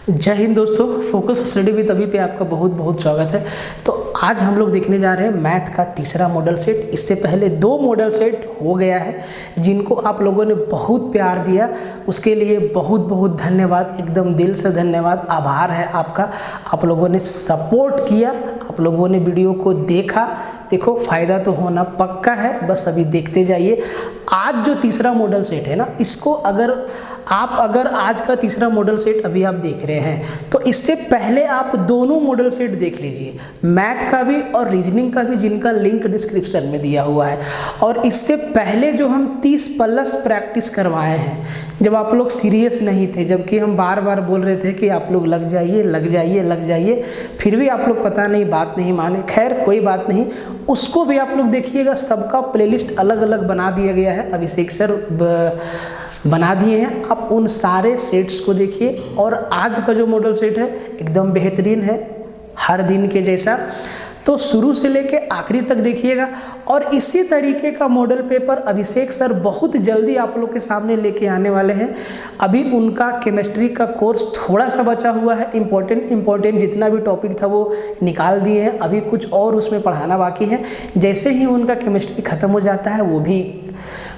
जय हिंद दोस्तों, focus study with अभी पे आपका बहुत बहुत स्वागत है। तो आज हम लोग देखने जा रहे हैं मैथ का तीसरा मॉडल सेट। इससे पहले 2 मॉडल सेट हो गया है जिनको आप लोगों ने बहुत प्यार दिया, उसके लिए बहुत बहुत धन्यवाद, एकदम दिल से धन्यवाद, आभार है आपका। आप लोगों ने सपोर्ट किया, आप लोगों ने वीडियो को देखा। देखो, फ़ायदा तो होना पक्का है, बस अभी देखते जाइए। आज जो तीसरा मॉडल सेट है ना, इसको अगर आज का तीसरा मॉडल सेट अभी आप देख रहे हैं तो इससे पहले आप दोनों मॉडल सेट देख लीजिए, मैथ का भी और रीजनिंग का भी, जिनका लिंक डिस्क्रिप्शन में दिया हुआ है। और इससे पहले जो हम 30+ प्रैक्टिस करवाए हैं, जब आप लोग सीरियस नहीं थे, जबकि हम बार बार बोल रहे थे कि आप लोग लग जाइए लग जाइए लग जाइए, फिर भी आप लोग पता नहीं बात नहीं माने। खैर कोई बात नहीं, उसको भी आप लोग देखिएगा। सबका प्लेलिस्ट अलग अलग बना दिया गया है, अभिषेक सर बना दिए हैं। आप उन सारे सेट्स को देखिए। और आज का जो मॉडल सेट है एकदम बेहतरीन है, हर दिन के जैसा। तो शुरू से लेके आखिरी तक देखिएगा। और इसी तरीके का मॉडल पेपर अभिषेक सर बहुत जल्दी आप लोग के सामने लेके आने वाले हैं। अभी उनका केमिस्ट्री का कोर्स थोड़ा सा बचा हुआ है, इम्पोर्टेंट जितना भी टॉपिक था वो निकाल दिए हैं, अभी कुछ और उसमें पढ़ाना बाकी है। जैसे ही उनका केमिस्ट्री ख़त्म हो जाता है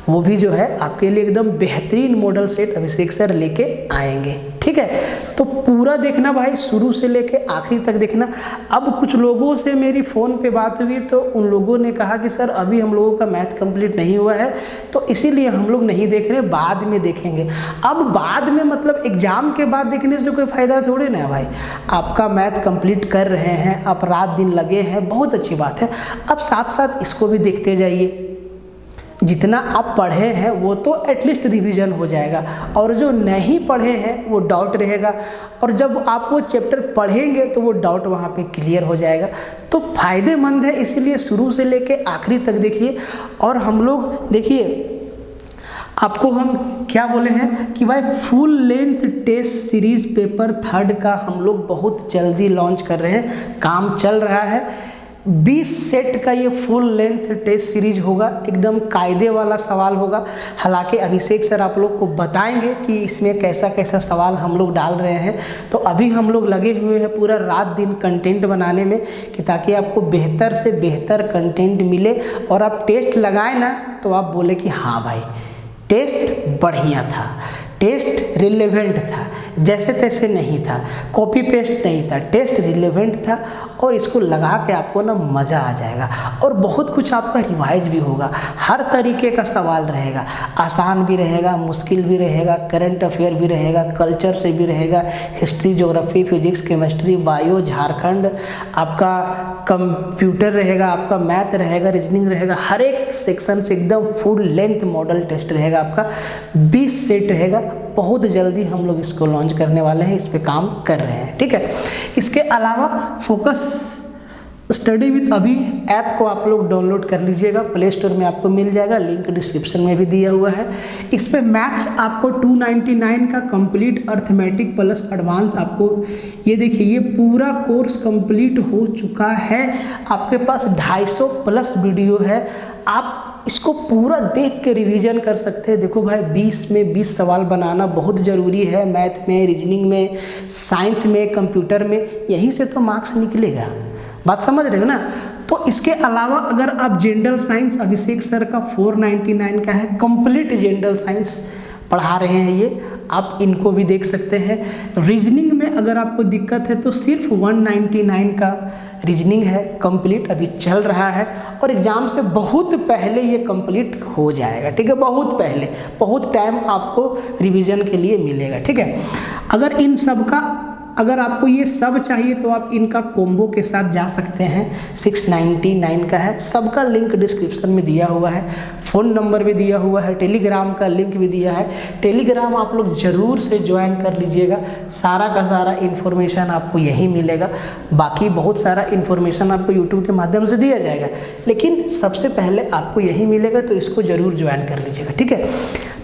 वो भी जो है आपके लिए एकदम बेहतरीन मॉडल सेट अभिषेक सर लेके आएंगे। ठीक है, तो पूरा देखना भाई, शुरू से लेके आखिरी तक देखना। अब कुछ लोगों से मेरी फ़ोन पे बात हुई तो उन लोगों ने कहा कि सर अभी हम लोगों का मैथ कंप्लीट नहीं हुआ है, तो इसीलिए हम लोग नहीं देख रहे, बाद में देखेंगे। अब बाद में मतलब एग्ज़ाम के बाद देखने से कोई फ़ायदा थोड़ी ना है भाई। आपका मैथ कंप्लीट कर रहे हैं, आप रात दिन लगे हैं, बहुत अच्छी बात है। अब साथ साथ इसको भी देखते जाइए। जितना आप पढ़े हैं वो तो एटलीस्ट रिवीजन हो जाएगा, और जो नहीं पढ़े हैं वो डाउट रहेगा, और जब आप वो चैप्टर पढ़ेंगे तो वो डाउट वहाँ पे क्लियर हो जाएगा। तो फ़ायदेमंद है, इसीलिए शुरू से लेके आखिरी तक देखिए। और हम लोग देखिए, आपको हम क्या बोले हैं कि भाई full length test series paper 3 का हम लोग बहुत जल्दी लॉन्च कर रहे हैं, काम चल रहा है। 20 सेट का ये फुल लेंथ टेस्ट सीरीज होगा, एकदम कायदे वाला सवाल होगा। हालांकि अभिषेक सर आप लोग को बताएंगे कि इसमें कैसा कैसा सवाल हम लोग डाल रहे हैं। तो अभी हम लोग लगे हुए हैं पूरा रात दिन कंटेंट बनाने में, कि ताकि आपको बेहतर से बेहतर कंटेंट मिले, और आप टेस्ट लगाए ना तो आप बोले कि हाँ भाई टेस्ट बढ़िया था, टेस्ट रिलेवेंट था, जैसे तैसे नहीं था, कॉपी पेस्ट नहीं था, टेस्ट रिलेवेंट था। और इसको लगा के आपको ना मज़ा आ जाएगा, और बहुत कुछ आपका रिवाइज भी होगा। हर तरीके का सवाल रहेगा, आसान भी रहेगा, मुश्किल भी रहेगा, करंट अफेयर भी रहेगा, कल्चर से भी रहेगा, history, geography, physics, chemistry, bio, Jharkhand, आपका कंप्यूटर रहेगा, आपका मैथ रहेगा, रीजनिंग रहेगा। हर एक सेक्शन से एकदम फुल लेंथ मॉडल टेस्ट रहेगा आपका। 20 सेट रहेगा, बहुत जल्दी हम लोग इसको लॉन्च करने वाले हैं, इस पे काम कर रहे हैं। ठीक है, इसके अलावा फोकस स्टडी विद अभी ऐप को आप लोग डाउनलोड कर लीजिएगा, प्ले स्टोर में आपको मिल जाएगा, लिंक डिस्क्रिप्शन में भी दिया हुआ है। इस पे मैथ्स आपको 299 का कंप्लीट अर्थमेटिक प्लस एडवांस, आपको ये देखिए ये पूरा कोर्स कंप्लीट हो चुका है। आपके पास 250+ वीडियो है, आप इसको पूरा देख के रिवीजन कर सकते हैं। देखो भाई, 20 में 20 सवाल बनाना बहुत ज़रूरी है, मैथ में, रीजनिंग में, साइंस में, कंप्यूटर में, यहीं से तो मार्क्स निकलेगा। बात समझ रहे हो ना। तो इसके अलावा अगर आप जनरल साइंस, अभिषेक सर का 499 का है, कंप्लीट जनरल साइंस पढ़ा रहे हैं ये, आप इनको भी देख सकते हैं। रीजनिंग में अगर आपको दिक्कत है तो सिर्फ 199 का रीजनिंग है, कंप्लीट अभी चल रहा है, और एग्ज़ाम से बहुत पहले ये कंप्लीट हो जाएगा। ठीक है, बहुत पहले, बहुत टाइम आपको रिवीजन के लिए मिलेगा। ठीक है, अगर आपको ये सब चाहिए तो आप इनका कॉम्बो के साथ जा सकते हैं, 699 का है। सबका लिंक डिस्क्रिप्शन में दिया हुआ है, फ़ोन नंबर भी दिया हुआ है, टेलीग्राम का लिंक भी दिया है। टेलीग्राम आप लोग ज़रूर से ज्वाइन कर लीजिएगा, सारा का सारा इन्फॉर्मेशन आपको यहीं मिलेगा। बाकी बहुत सारा इन्फॉर्मेशन आपको यूट्यूब के माध्यम से दिया जाएगा, लेकिन सबसे पहले आपको यहीं मिलेगा, तो इसको ज़रूर ज्वाइन कर लीजिएगा। ठीक है,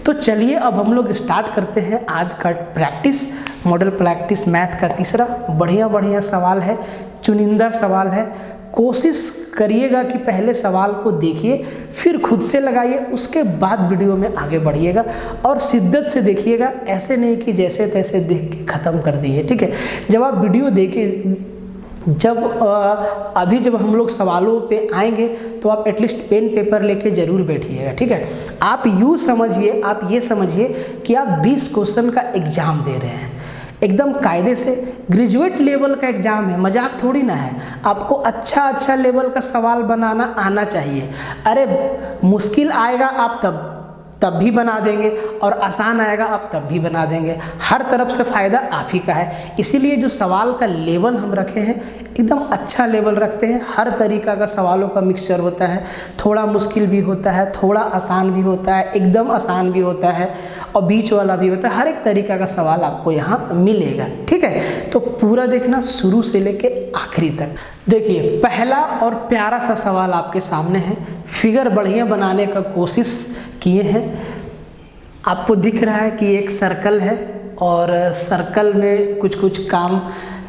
तो चलिए अब हम लोग स्टार्ट करते हैं आज का प्रैक्टिस, मॉडल प्रैक्टिस मैथ का तीसरा। बढ़िया बढ़िया सवाल है, चुनिंदा सवाल है, कोशिश करिएगा कि पहले सवाल को देखिए, फिर खुद से लगाइए, उसके बाद वीडियो में आगे बढ़िएगा और शिद्दत से देखिएगा। ऐसे नहीं कि जैसे तैसे देख के ख़त्म कर दिए, ठीक है। जब आप वीडियो देखिए, जब हम लोग सवालों पे आएंगे तो आप एटलीस्ट पेन पेपर लेके ज़रूर बैठिएगा, ठीक है। आप यूँ समझिए, आप ये समझिए कि आप 20 क्वेश्चन का एग्ज़ाम दे रहे हैं, एकदम कायदे से। ग्रेजुएट लेवल का एग्ज़ाम है, मजाक थोड़ी ना है। आपको अच्छा लेवल का सवाल बनाना आना चाहिए। अरे मुश्किल आएगा आप तब भी बना देंगे, और आसान आएगा आप तब भी बना देंगे। हर तरफ से फ़ायदा आप ही का है। इसीलिए जो सवाल का लेवल हम रखे हैं, एकदम अच्छा लेवल रखते हैं। हर तरीका का सवालों का मिक्सचर होता है, थोड़ा मुश्किल भी होता है, थोड़ा आसान भी होता है, एकदम आसान भी होता है, और बीच वाला भी होता है। हर एक तरीका का सवाल आपको यहाँ मिलेगा, ठीक है। तो पूरा देखना शुरू से लेके आखिरी तक। देखिए, पहला और प्यारा सा सवाल आपके सामने है। फिगर बढ़िया बनाने का कोशिश किए हैं। आपको दिख रहा है कि एक सर्कल है और सर्कल में कुछ काम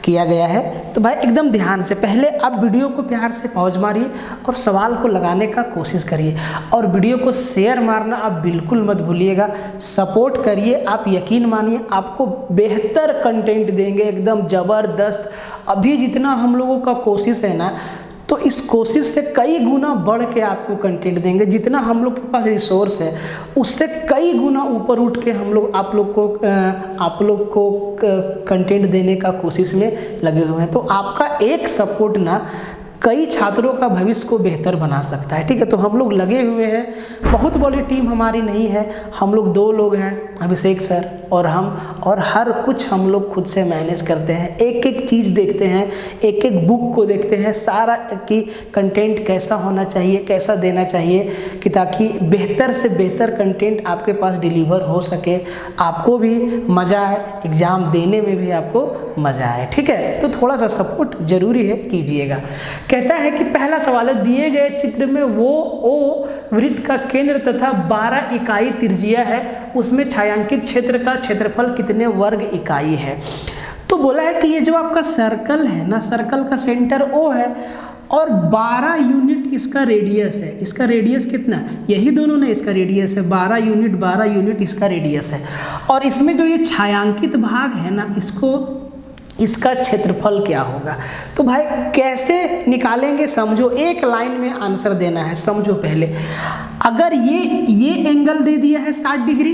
किया गया है। तो भाई एकदम ध्यान से, पहले आप वीडियो को प्यार से पॉज मारिए और सवाल को लगाने का कोशिश करिए, और वीडियो को शेयर मारना आप बिल्कुल मत भूलिएगा। सपोर्ट करिए, आप यकीन मानिए आपको बेहतर कंटेंट देंगे, एकदम ज़बरदस्त। अभी जितना हम लोगों का कोशिश है ना, तो इस कोशिश से कई गुना बढ़ के आपको कंटेंट देंगे। जितना हम लोग के पास रिसोर्स है, उससे कई गुना ऊपर उठ के हम लोग आप लोग को कंटेंट देने का कोशिश में लगे हुए हैं। तो आपका एक सपोर्ट ना कई छात्रों का भविष्य को बेहतर बना सकता है, ठीक है। तो हम लोग लगे हुए हैं। बहुत बड़ी टीम हमारी नहीं है, हम लोग 2 लोग हैं, अभिषेक सर और हम, और हर कुछ हम लोग खुद से मैनेज करते हैं। एक एक चीज़ देखते हैं, एक एक बुक को देखते हैं, सारा कि कंटेंट कैसा होना चाहिए, कैसा देना चाहिए, कि ताकि बेहतर से बेहतर कंटेंट आपके पास डिलीवर हो सके, आपको भी मज़ा आए, एग्ज़ाम देने में भी आपको मज़ा आए, ठीक है। तो थोड़ा सा सपोर्ट ज़रूरी है, कीजिएगा। कहता है कि पहला सवाल है, दिए गए चित्र में वो ओ वृत्त का केंद्र तथा 12 इकाई त्रिज्या है, उसमें छायांकित क्षेत्र का क्षेत्रफल कितने वर्ग इकाई है। तो बोला है कि ये जो आपका सर्कल है ना, सर्कल का सेंटर ओ है और 12 यूनिट इसका रेडियस है। इसका रेडियस कितना, यही दोनों ने इसका रेडियस है 12 यूनिट इसका रेडियस है। और इसमें जो ये छायांकित भाग है ना, इसका क्षेत्रफल क्या होगा। तो भाई कैसे निकालेंगे, समझो। एक लाइन में आंसर देना है, समझो पहले। अगर ये एंगल दे दिया है 60 डिग्री,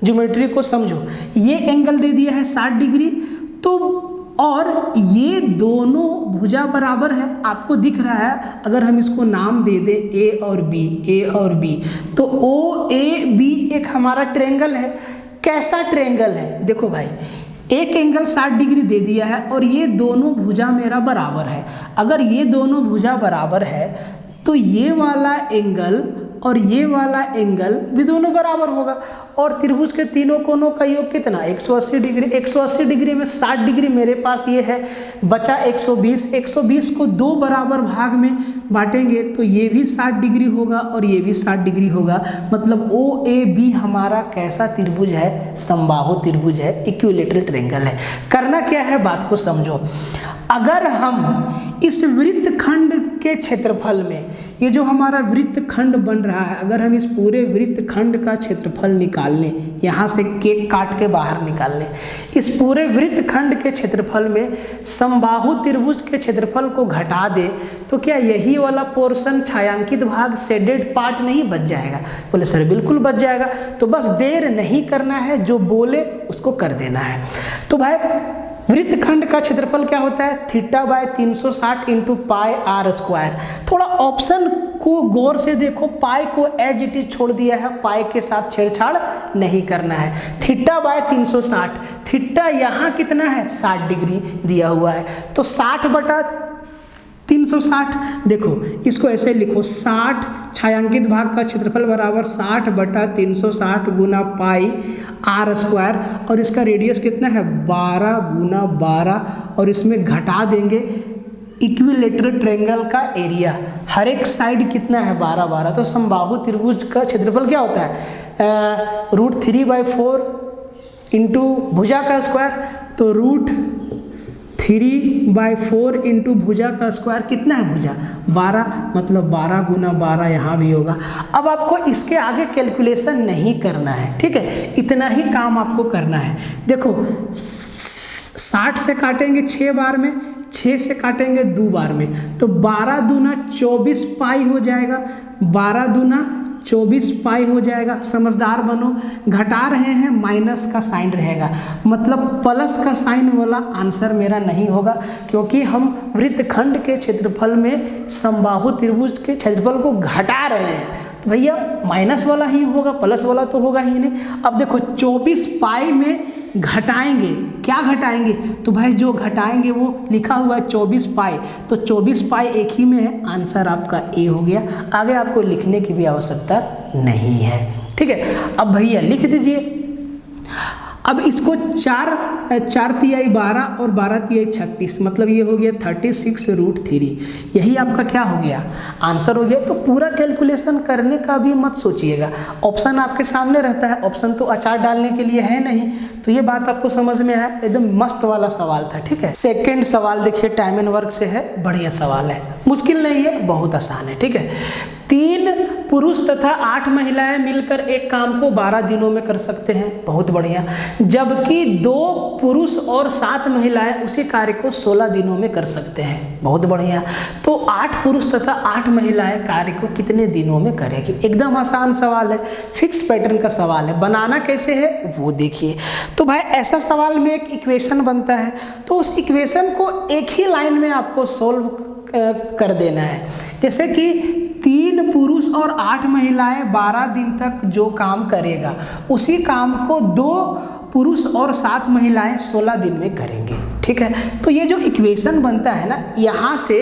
ज्योमेट्री को समझो, ये एंगल दे दिया है 60 डिग्री, तो और ये दोनों भुजा बराबर है, आपको दिख रहा है। अगर हम इसको नाम दे दे ए और बी, तो ओ ए बी एक हमारा ट्रायंगल है। कैसा ट्रायंगल है, देखो भाई, एक एंगल 60 डिग्री दे दिया है और ये दोनों भुजा मेरा बराबर है। अगर ये दोनों भुजा बराबर है तो ये वाला एंगल और ये वाला एंगल भी दोनों बराबर होगा। और त्रिभुज के तीनों कोनों का योग कितना, 180 डिग्री। 180 डिग्री में 60 डिग्री मेरे पास ये है, बचा 120। 120 को 2 बराबर भाग में बांटेंगे तो ये भी 60 डिग्री होगा और ये भी 60 डिग्री होगा। मतलब ओ ए बी हमारा कैसा त्रिभुज है, समबाहु त्रिभुज है, इक्विलैटरल ट्रायंगल है। करना क्या है, बात को समझो। अगर हम इस वृत्तखंड के क्षेत्रफल में, ये जो हमारा वृत्तखंड बन रहा है, अगर हम इस पूरे वृत्तखंड का क्षेत्रफल निकाल लें, यहाँ से केक काट के बाहर निकाल लें, इस पूरे वृत्तखंड के क्षेत्रफल में समबाहु त्रिभुज के क्षेत्रफल को घटा दे, तो क्या यही वाला पोर्शन छायांकित भाग शेडेड पार्ट नहीं बच जाएगा। बोले सर बिल्कुल बच जाएगा। तो बस देर नहीं करना है, जो बोले उसको कर देना है। तो भाई वृत्तखंड का क्षेत्रफल क्या होता है, θ/360 × πr²। थोड़ा ऑप्शन को गौर से देखो, पाई को एज इट इज छोड़ दिया है, पाई के साथ छेड़छाड़ नहीं करना है। θ/360, थीटा यहाँ कितना है, 60 डिग्री दिया हुआ है, तो 60/360। देखो इसको ऐसे लिखो, 60 छायांकित भाग का क्षेत्रफल बराबर 60/360 गुना πr², और इसका रेडियस कितना है 12 × 12, और इसमें घटा देंगे इक्विलैटरल ट्रायंगल का एरिया। हर एक साइड कितना है 12 12, तो समबाहु त्रिभुज का क्षेत्रफल क्या होता है, √3/4 इंटू भुजा का स्क्वायर, तो √3 3/4 इंटू भुजा का स्क्वायर, कितना है भुजा 12, मतलब 12 गुना 12 यहाँ भी होगा। अब आपको इसके आगे कैलकुलेशन नहीं करना है, ठीक है, इतना ही काम आपको करना है। देखो 60 से काटेंगे 6 बार में, 6 से काटेंगे 2 बार में, तो 12 दूना 24 पाई हो जाएगा, 12 दूना 24 पाई हो जाएगा। समझदार बनो, घटा रहे हैं माइनस का साइन रहेगा, मतलब प्लस का साइन वाला आंसर मेरा नहीं होगा, क्योंकि हम वृत्तखंड के क्षेत्रफल में समबाहु त्रिभुज के क्षेत्रफल को घटा रहे हैं, तो भैया माइनस वाला ही होगा, प्लस वाला तो होगा ही नहीं। अब देखो 24 पाई में घटाएंगे, क्या घटाएंगे, तो भाई जो घटाएंगे वो लिखा हुआ है 24 पाई, तो 24 पाई एक ही में है, आंसर आपका ए हो गया। आगे आपको लिखने की भी आवश्यकता नहीं है, ठीक है। अब भैया लिख दीजिए। अब इसको 4 तिहाई 12 और 12 तिहाई 36, मतलब ये हो गया 36√3, यही आपका क्या हो गया, आंसर हो गया। तो पूरा कैलकुलेशन करने का भी मत सोचिएगा, ऑप्शन आपके सामने रहता है, ऑप्शन तो अचार डालने के लिए है नहीं, तो ये बात आपको समझ में आया, एकदम मस्त वाला सवाल था, ठीक है। सेकंड सवाल देखिए, टाइम एंड वर्क से है, बढ़िया सवाल है, मुश्किल नहीं है, बहुत आसान है, ठीक है। 3 पुरुष तथा 8 महिलाएं मिलकर एक काम को 12 दिनों में कर सकते हैं, बहुत बढ़िया, जबकि 2 पुरुष और 7 महिलाएं उसी कार्य को 16 दिनों में कर सकते हैं, बहुत बढ़िया। तो 8 पुरुष तथा 8 महिलाएं कार्य को कितने दिनों में करेगी, एकदम आसान सवाल है, फिक्स पैटर्न का सवाल है। बनाना कैसे है वो देखिए। तो भाई ऐसा सवाल में एक इक्वेशन बनता है, तो उस इक्वेशन को एक ही लाइन में आपको सोल्व कर देना है। जैसे कि 3 पुरुष और 8 महिलाएं 12 दिन तक जो काम करेगा, उसी काम को 2 पुरुष और 7 महिलाएं 16 दिन में करेंगे, ठीक है। तो ये जो इक्वेशन बनता है ना, यहाँ से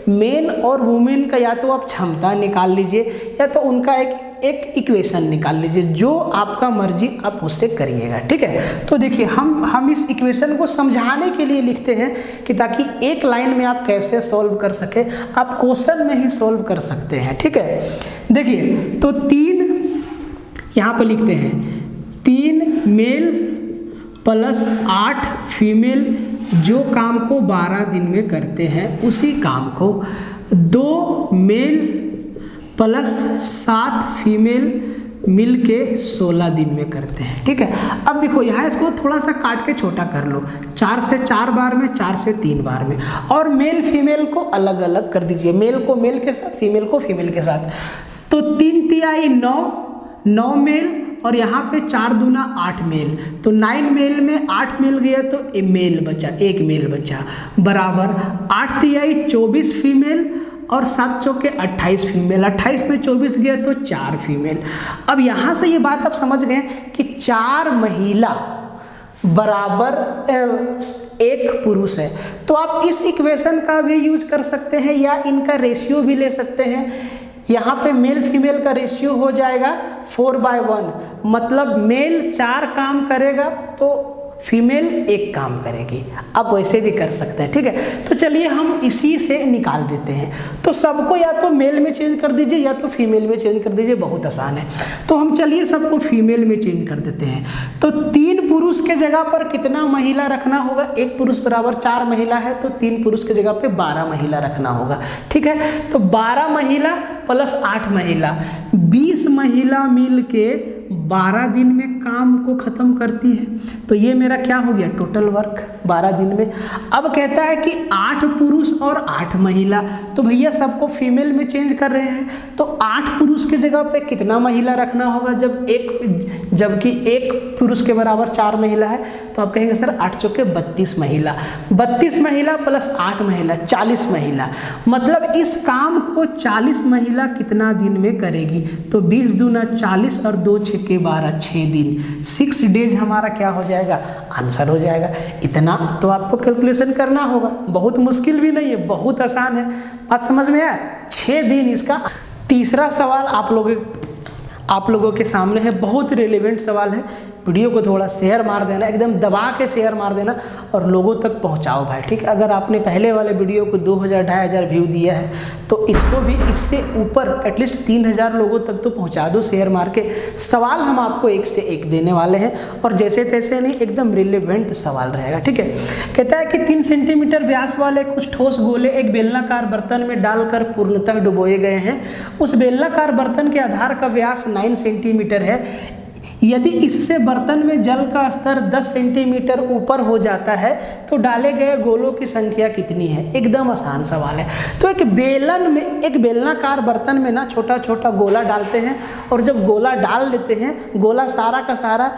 मेन और वुमेन का या तो आप क्षमता निकाल लीजिए या तो उनका एक इक्वेशन निकाल लीजिए, जो आपका मर्जी आप उससे करिएगा, ठीक है। तो देखिए हम इस इक्वेशन को समझाने के लिए लिखते हैं कि ताकि एक लाइन में आप कैसे सॉल्व कर सके, आप क्वेश्चन में ही सॉल्व कर सकते हैं, ठीक है। देखिए तो 3 यहाँ पे लिखते हैं, 3 मेल प्लस 8 फीमेल जो काम को 12 दिन में करते हैं, उसी काम को 2 मेल प्लस 7 फीमेल मिल के 16 दिन में करते हैं, ठीक है। अब देखो यहाँ इसको थोड़ा सा काट के छोटा कर लो, 4 से 4 बार में, 4 से 3 बार में, और मेल फीमेल को अलग अलग कर दीजिए, मेल को मेल के साथ, फीमेल को फीमेल के साथ। तो 3 तिहाई 9 मेल, और यहाँ पे 4 दूना 8 मेल, तो 9 मेल में 8 मेल गया तो मेल बचा, 1 मेल बचा, बराबर 8 तिहाई 24 फीमेल और 7 चौके 28 फीमेल, 28 में 24 गया तो 4 फीमेल। अब यहाँ से ये बात आप समझ गए कि 4 महिला बराबर 1 पुरुष है, तो आप इस इक्वेशन का भी यूज कर सकते हैं या इनका रेशियो भी ले सकते हैं। यहाँ पे मेल फीमेल का रेशियो हो जाएगा 4/1, मतलब मेल 4 काम करेगा तो फीमेल 1 काम करेगी, आप वैसे भी कर सकते हैं, ठीक है। तो चलिए हम इसी से निकाल देते हैं, तो सबको या तो मेल में चेंज कर दीजिए या तो फीमेल में चेंज कर दीजिए, बहुत आसान है। तो हम चलिए सबको फीमेल में चेंज कर देते हैं। तो 3 पुरुष के जगह पर कितना महिला रखना होगा, 1 पुरुष बराबर 4 महिला है, तो 3 पुरुष के जगह पे 12 महिला रखना होगा, ठीक है। तो 12 महिला प्लस 8 महिला, 20 महिला मिल के 12 दिन में काम को खत्म करती है, तो ये मेरा क्या हो गया, टोटल वर्क 12 दिन में। अब कहता है कि 8 पुरुष और 8 महिला, तो भैया सबको फीमेल में चेंज कर रहे हैं, तो 8 पुरुष के जगह पे कितना महिला रखना होगा, जबकि 1 पुरुष के बराबर 4 महिला है, तो आप कहेंगे सर 8 चौके 32 महिला, 32 महिला प्लस 8 महिला 40 महिला, मतलब इस काम को 40 महिला कितना दिन में करेगी, तो 20 दूना 40 और 2 छक्के 12, 6 दिन, 6 डेज हमारा क्या हो जाएगा, आंसर हो जाएगा। इतना तो आपको कैलकुलेशन करना होगा, बहुत मुश्किल भी नहीं है, बहुत आसान है, बात समझ में आया, 6 दिन इसका। तीसरा सवाल आप लोगों के सामने है, बहुत रिलेवेंट सवाल है, वीडियो को थोड़ा शेयर मार देना, एकदम दबा के शेयर मार देना और लोगों तक पहुंचाओ भाई, ठीक है। अगर आपने पहले वाले वीडियो को 2000-2500 व्यू दिया है तो इसको भी इससे ऊपर एटलीस्ट 3000 लोगों तक तो पहुंचा दो शेयर मार के। सवाल हम आपको एक से एक देने वाले हैं और जैसे तैसे नहीं, एकदम रिलेवेंट सवाल रहेगा, ठीक है। कहता है कि 3 सेंटीमीटर व्यास वाले कुछ ठोस गोले एक बेलनाकार बर्तन में डालकर पूर्णतः डुबोए गए हैं। उस बेलनाकार बर्तन के आधार का व्यास 9 सेंटीमीटर है। यदि इससे बर्तन में जल का स्तर 10 सेंटीमीटर ऊपर हो जाता है तो डाले गए गोलों की संख्या कितनी है। एकदम आसान सवाल है। तो एक बेलन में, एक बेलनाकार बर्तन में ना छोटा छोटा गोला डालते हैं और जब गोला डाल देते हैं, गोला सारा का सारा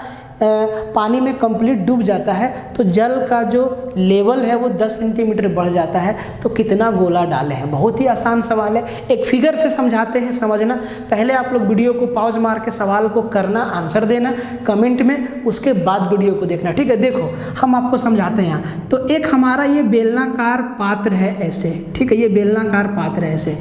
पानी में कंप्लीट डूब जाता है तो जल का जो लेवल है वो 10 सेंटीमीटर बढ़ जाता है। तो कितना गोला डाले हैं। बहुत ही आसान सवाल है। एक फिगर से समझाते हैं, समझना। पहले आप लोग वीडियो को पॉज मार के सवाल को करना, आंसर देना कमेंट में, उसके बाद वीडियो को देखना, ठीक है। देखो हम आपको समझाते हैं यहाँ। तो एक हमारा ये बेलनाकार पात्र है ऐसे, ठीक है। ये बेलनाकार पात्र है ऐसे,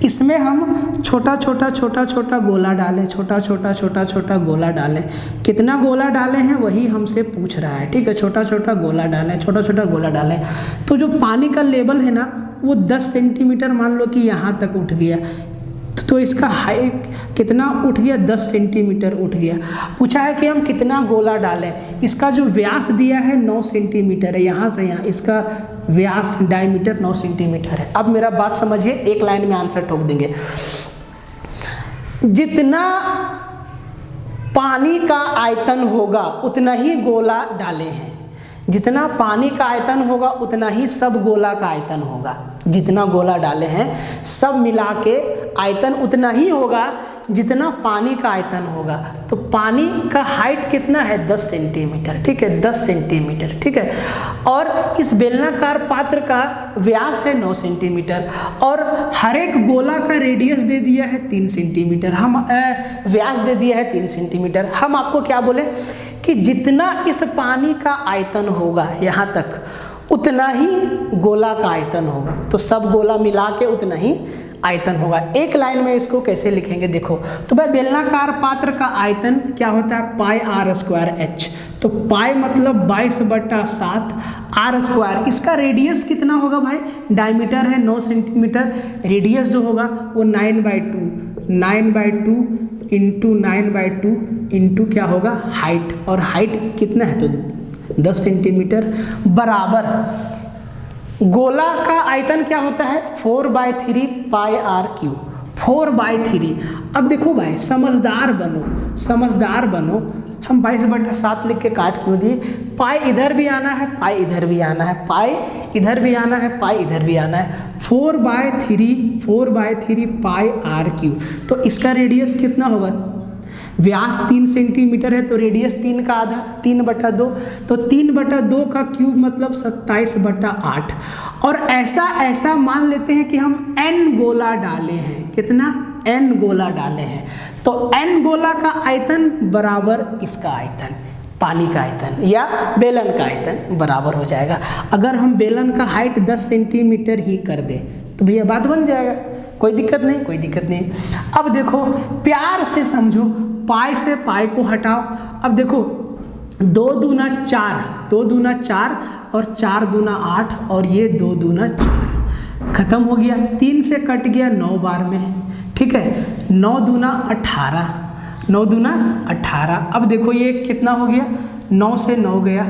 इसमें हम छोटा छोटा गोला डालें, छोटा छोटा गोला डालें। कितना गोला डालें हैं वही हमसे पूछ रहा है, ठीक है। छोटा छोटा गोला डालें, छोटा छोटा गोला डालें। तो जो पानी का लेवल है ना वो 10 सेंटीमीटर मान लो कि यहाँ तक उठ गया, तो इसका हाइट कितना उठ गया, 10 सेंटीमीटर उठ गया। पूछा है कि हम कितना गोला डालें। इसका जो व्यास दिया है 9 सेंटीमीटर है, यहाँ से यहाँ इसका व्यास डायमीटर 9 सेंटीमीटर है। अब मेरा बात समझिए, एक लाइन में आंसर ठोक देंगे। जितना पानी का आयतन होगा उतना ही गोला डाले हैं। जितना पानी का आयतन होगा उतना ही सब गोला का आयतन होगा। जितना गोला डाले हैं सब मिला के आयतन उतना ही होगा जितना पानी का आयतन होगा। तो पानी का हाइट कितना है, 10 सेंटीमीटर, ठीक है। 10 सेंटीमीटर, ठीक है। और इस बेलनाकार पात्र का व्यास है 9 सेंटीमीटर और हर एक गोला का रेडियस दे दिया है 3 सेंटीमीटर। हम व्यास दे दिया है 3 सेंटीमीटर। हम आपको क्या बोले कि जितना इस पानी का आयतन होगा यहाँ तक उतना ही गोला का आयतन होगा। तो सब गोला मिला के उतना ही आयतन होगा। एक लाइन में इसको कैसे लिखेंगे देखो। तो भाई बेलनाकार पात्र का आयतन क्या होता है, पाई आर स्क्वायर एच। तो पाई मतलब 22/7 आर स्क्वायर। इसका रेडियस कितना होगा भाई, डायमीटर है 9 सेंटीमीटर, रेडियस जो होगा वो 9/2 इंटू 9/2 इंटू क्या होगा हाइट, और हाइट कितना है तो 10 सेंटीमीटर बराबर गोला का आयतन क्या होता है 4/3 पाई आर क्यू। 4/3। अब देखो भाई समझदार बनो। हम 22/7 लिख के काट क्यों दिए, पाई इधर भी आना है, पाई इधर भी आना है, पाई इधर भी आना है, पाई इधर भी आना है। 4/3 पाई आर क्यू। तो इसका रेडियस कितना होगा, व्यास 3 सेंटीमीटर है तो रेडियस 3 का आधा 3/2। तो 3/2 का क्यूब मतलब 27/8। और ऐसा मान लेते हैं कि हम n गोला डाले हैं। कितना, n गोला डाले हैं। तो n गोला का आयतन बराबर इसका आयतन, पानी का आयतन या बेलन का आयतन बराबर हो जाएगा। अगर हम बेलन का हाइट 10 सेंटीमीटर ही कर दें तो भैया बात बन जाएगा, कोई दिक्कत नहीं। अब देखो प्यार से समझो, पाई से पाई को हटाओ। अब देखो 2 दूना 4 और 4 दूना 8 और ये 2 दूना 4 खत्म हो गया। 3 से कट गया 9 बार में, ठीक है। 9 दूना 18। अब देखो ये कितना हो गया, 9 से 9 गया,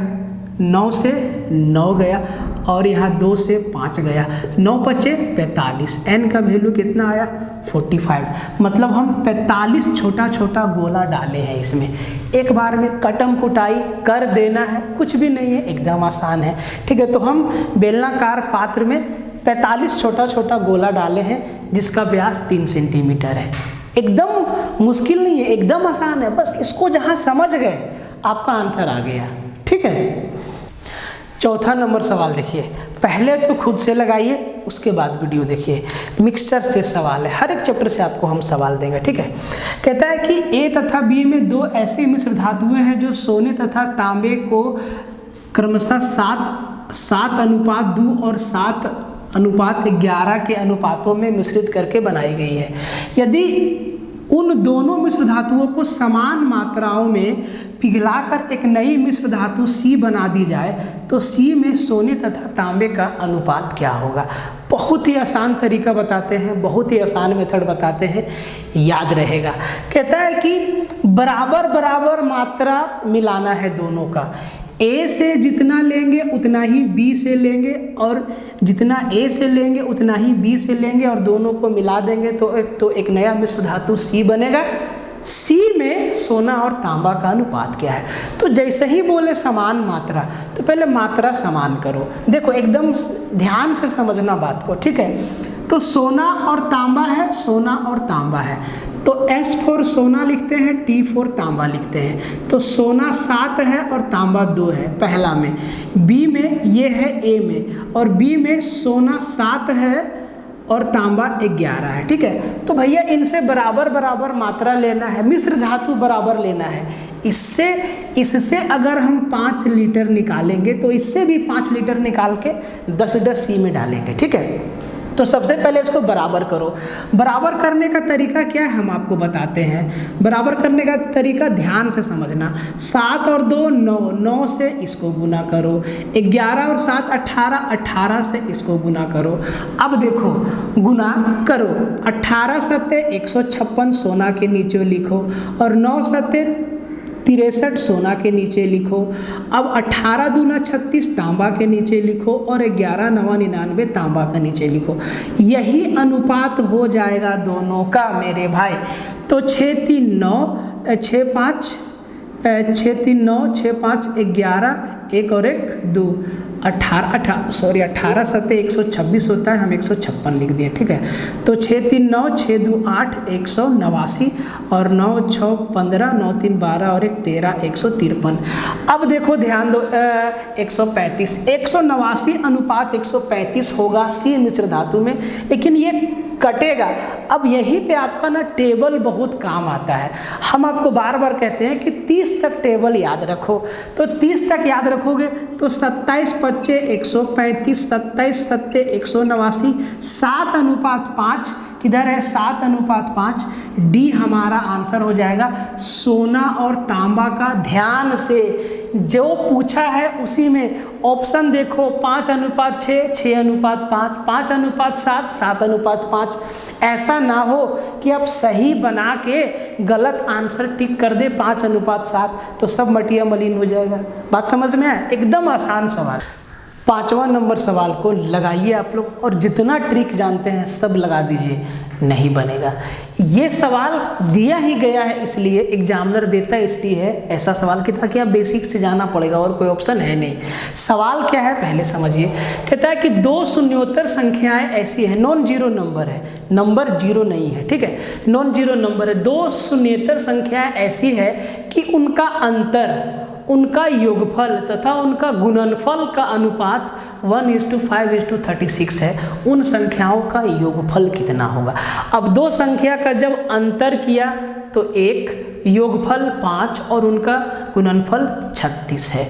9 से 9 गया और यहाँ 2 से 5 गया, 9 × 5 = 45। n का वैल्यू कितना आया 45। मतलब हम 45 छोटा गोला डाले हैं इसमें। एक बार में कटम कुटाई कर देना है, कुछ भी नहीं है, एकदम आसान है, ठीक है। तो हम बेलनाकार पात्र में 45 छोटा गोला डाले हैं जिसका व्यास 3 सेंटीमीटर है। एकदम मुश्किल नहीं है, एकदम आसान है। बस इसको जहाँ समझ गए आपका आंसर आ गया, ठीक है। चौथा नंबर सवाल देखिए। पहले तो खुद से लगाइए, उसके बाद वीडियो देखिए। मिक्सचर से सवाल है, हर एक चैप्टर से आपको हम सवाल देंगे, ठीक है। कहता है कि A तथा B में 2 ऐसे मिश्र धातुएं हैं जो सोने तथा तांबे को क्रमशः 7:2 और 7:11 के अनुपातों में मिश्रित करके बनाई गई है। यदि उन दोनों मिश्र धातुओं को समान मात्राओं में पिघलाकर एक नई मिश्र धातु सी बना दी जाए तो सी में सोने तथा तांबे का अनुपात क्या होगा। बहुत ही आसान तरीका बताते हैं, बहुत ही आसान मेथड बताते हैं, याद रहेगा। कहता है कि बराबर बराबर मात्रा मिलाना है दोनों का। ए से जितना लेंगे उतना ही बी से लेंगे और जितना ए से लेंगे उतना ही बी से लेंगे और दोनों को मिला देंगे तो एक नया मिश्र धातु सी बनेगा। सी में सोना और तांबा का अनुपात क्या है। तो जैसे ही बोले समान मात्रा तो पहले मात्रा समान करो। देखो एकदम ध्यान से समझना बात को, ठीक है। तो सोना और तांबा है, सोना और तांबा है, तो S फॉर सोना लिखते हैं, T फॉर तांबा लिखते हैं। तो सोना 7 है और तांबा 2 है पहला में, B में ये है A में, और B में सोना 7 है और तांबा 11 है, ठीक है। तो भैया इनसे बराबर बराबर मात्रा लेना है, मिश्र धातु बराबर लेना है। इससे अगर हम 5 लीटर निकालेंगे तो इससे भी 5 लीटर निकाल के 10 लीटर सी में डालेंगे, ठीक है। तो सबसे पहले इसको बराबर करो। बराबर करने का तरीका क्या है हम आपको बताते हैं। बराबर करने का तरीका ध्यान से समझना। 7 और 2 9, 9 से इसको गुना करो। 11 और 7 18, 18 से इसको गुना करो। अब देखो गुना करो, 18 सत्ते 156 सोना के नीचे लिखो और 9 सत्ते 63 सोना के नीचे लिखो। अब 18 दूना 36 तांबा के नीचे लिखो और 11 9 99 तांबा के नीचे लिखो। यही अनुपात हो जाएगा दोनों का मेरे भाई। तो 6 3 9 6 5 6 3 9 6 5 11 1 और 1 2 18 सत्ते 126 होता है, हम 156 लिख दिए, ठीक है। तो 6 3 9 6 2 8 189 और 9 6 15 9 3 12 और 1 13 153। अब देखो ध्यान दो 135 189 अनुपात 135 होगा सी मिश्र धातु में, लेकिन ये कटेगा। अब यहीं पे आपका ना टेबल बहुत काम आता है। हम आपको बार बार कहते हैं कि 30 तक टेबल याद रखो। तो 30 तक याद रखोगे तो 27 25 135 27 सत्ते 189 7 अनुपात 5 किधर है 7 अनुपात 5 डी हमारा आंसर हो जाएगा। सोना और तांबा का ध्यान से जो पूछा है उसी में ऑप्शन देखो 5 अनुपात 6 6 अनुपात 5 5 अनुपात 7 7 अनुपात 5। ऐसा ना हो कि आप सही बना के गलत आंसर टिक कर दे 5 अनुपात 7 तो सब मटिया मलिन हो जाएगा। बात समझ में आए। एकदम आसान सवाल। 5वां नंबर सवाल को लगाइए आप लोग और जितना ट्रिक जानते हैं सब लगा दीजिए, नहीं बनेगा। ये सवाल दिया ही गया है इसलिए एग्जामिनर देता है, इसलिए है ऐसा सवाल कि ताकि आप बेसिक से जाना पड़ेगा और कोई ऑप्शन है नहीं। सवाल क्या है पहले समझिए। कहता है कि 2 शून्योत्तर संख्याएं ऐसी है, नॉन जीरो नंबर है, नंबर जीरो नहीं है, ठीक है, नॉन जीरो नंबर है। 2 शून्योत्तर संख्याएं ऐसी है कि उनका अंतर, उनका योगफल तथा उनका गुणनफल का अनुपात 1:5:36 है। उन संख्याओं का योगफल कितना होगा। अब 2 संख्या का जब अंतर किया तो 1, योगफल 5 और उनका गुणनफल 36 है।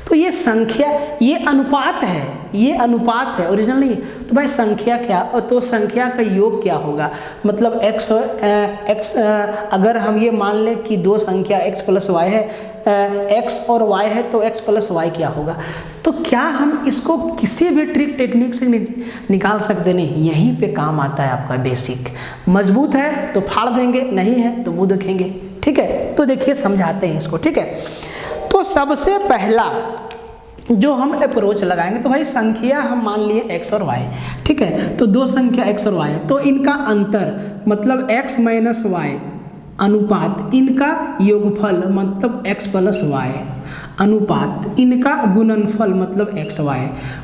तो ये संख्या, ये अनुपात है, ये अनुपात है, ओरिजिनल नहीं। तो भाई संख्या क्या, तो संख्या का योग क्या होगा। मतलब x अगर हम ये मान लें कि 2 संख्या x + y है, x और y है, तो x + y क्या होगा। तो क्या हम इसको किसी भी ट्रिक टेक्निक से निकाल सकते नहीं। यहीं पे काम आता है आपका बेसिक। मजबूत है तो फाड़ देंगे, नहीं है तो मुंह देखेंगे, ठीक है। तो देखिए समझाते हैं इसको, ठीक है। तो सबसे पहला जो हम अप्रोच लगाएंगे, तो भाई संख्या हम मान लिए x और y, ठीक है। तो 2 संख्या x और y है, तो इनका अंतर मतलब x - y अनुपात इनका योगफल मतलब x + y अनुपात इनका गुणनफल मतलब x y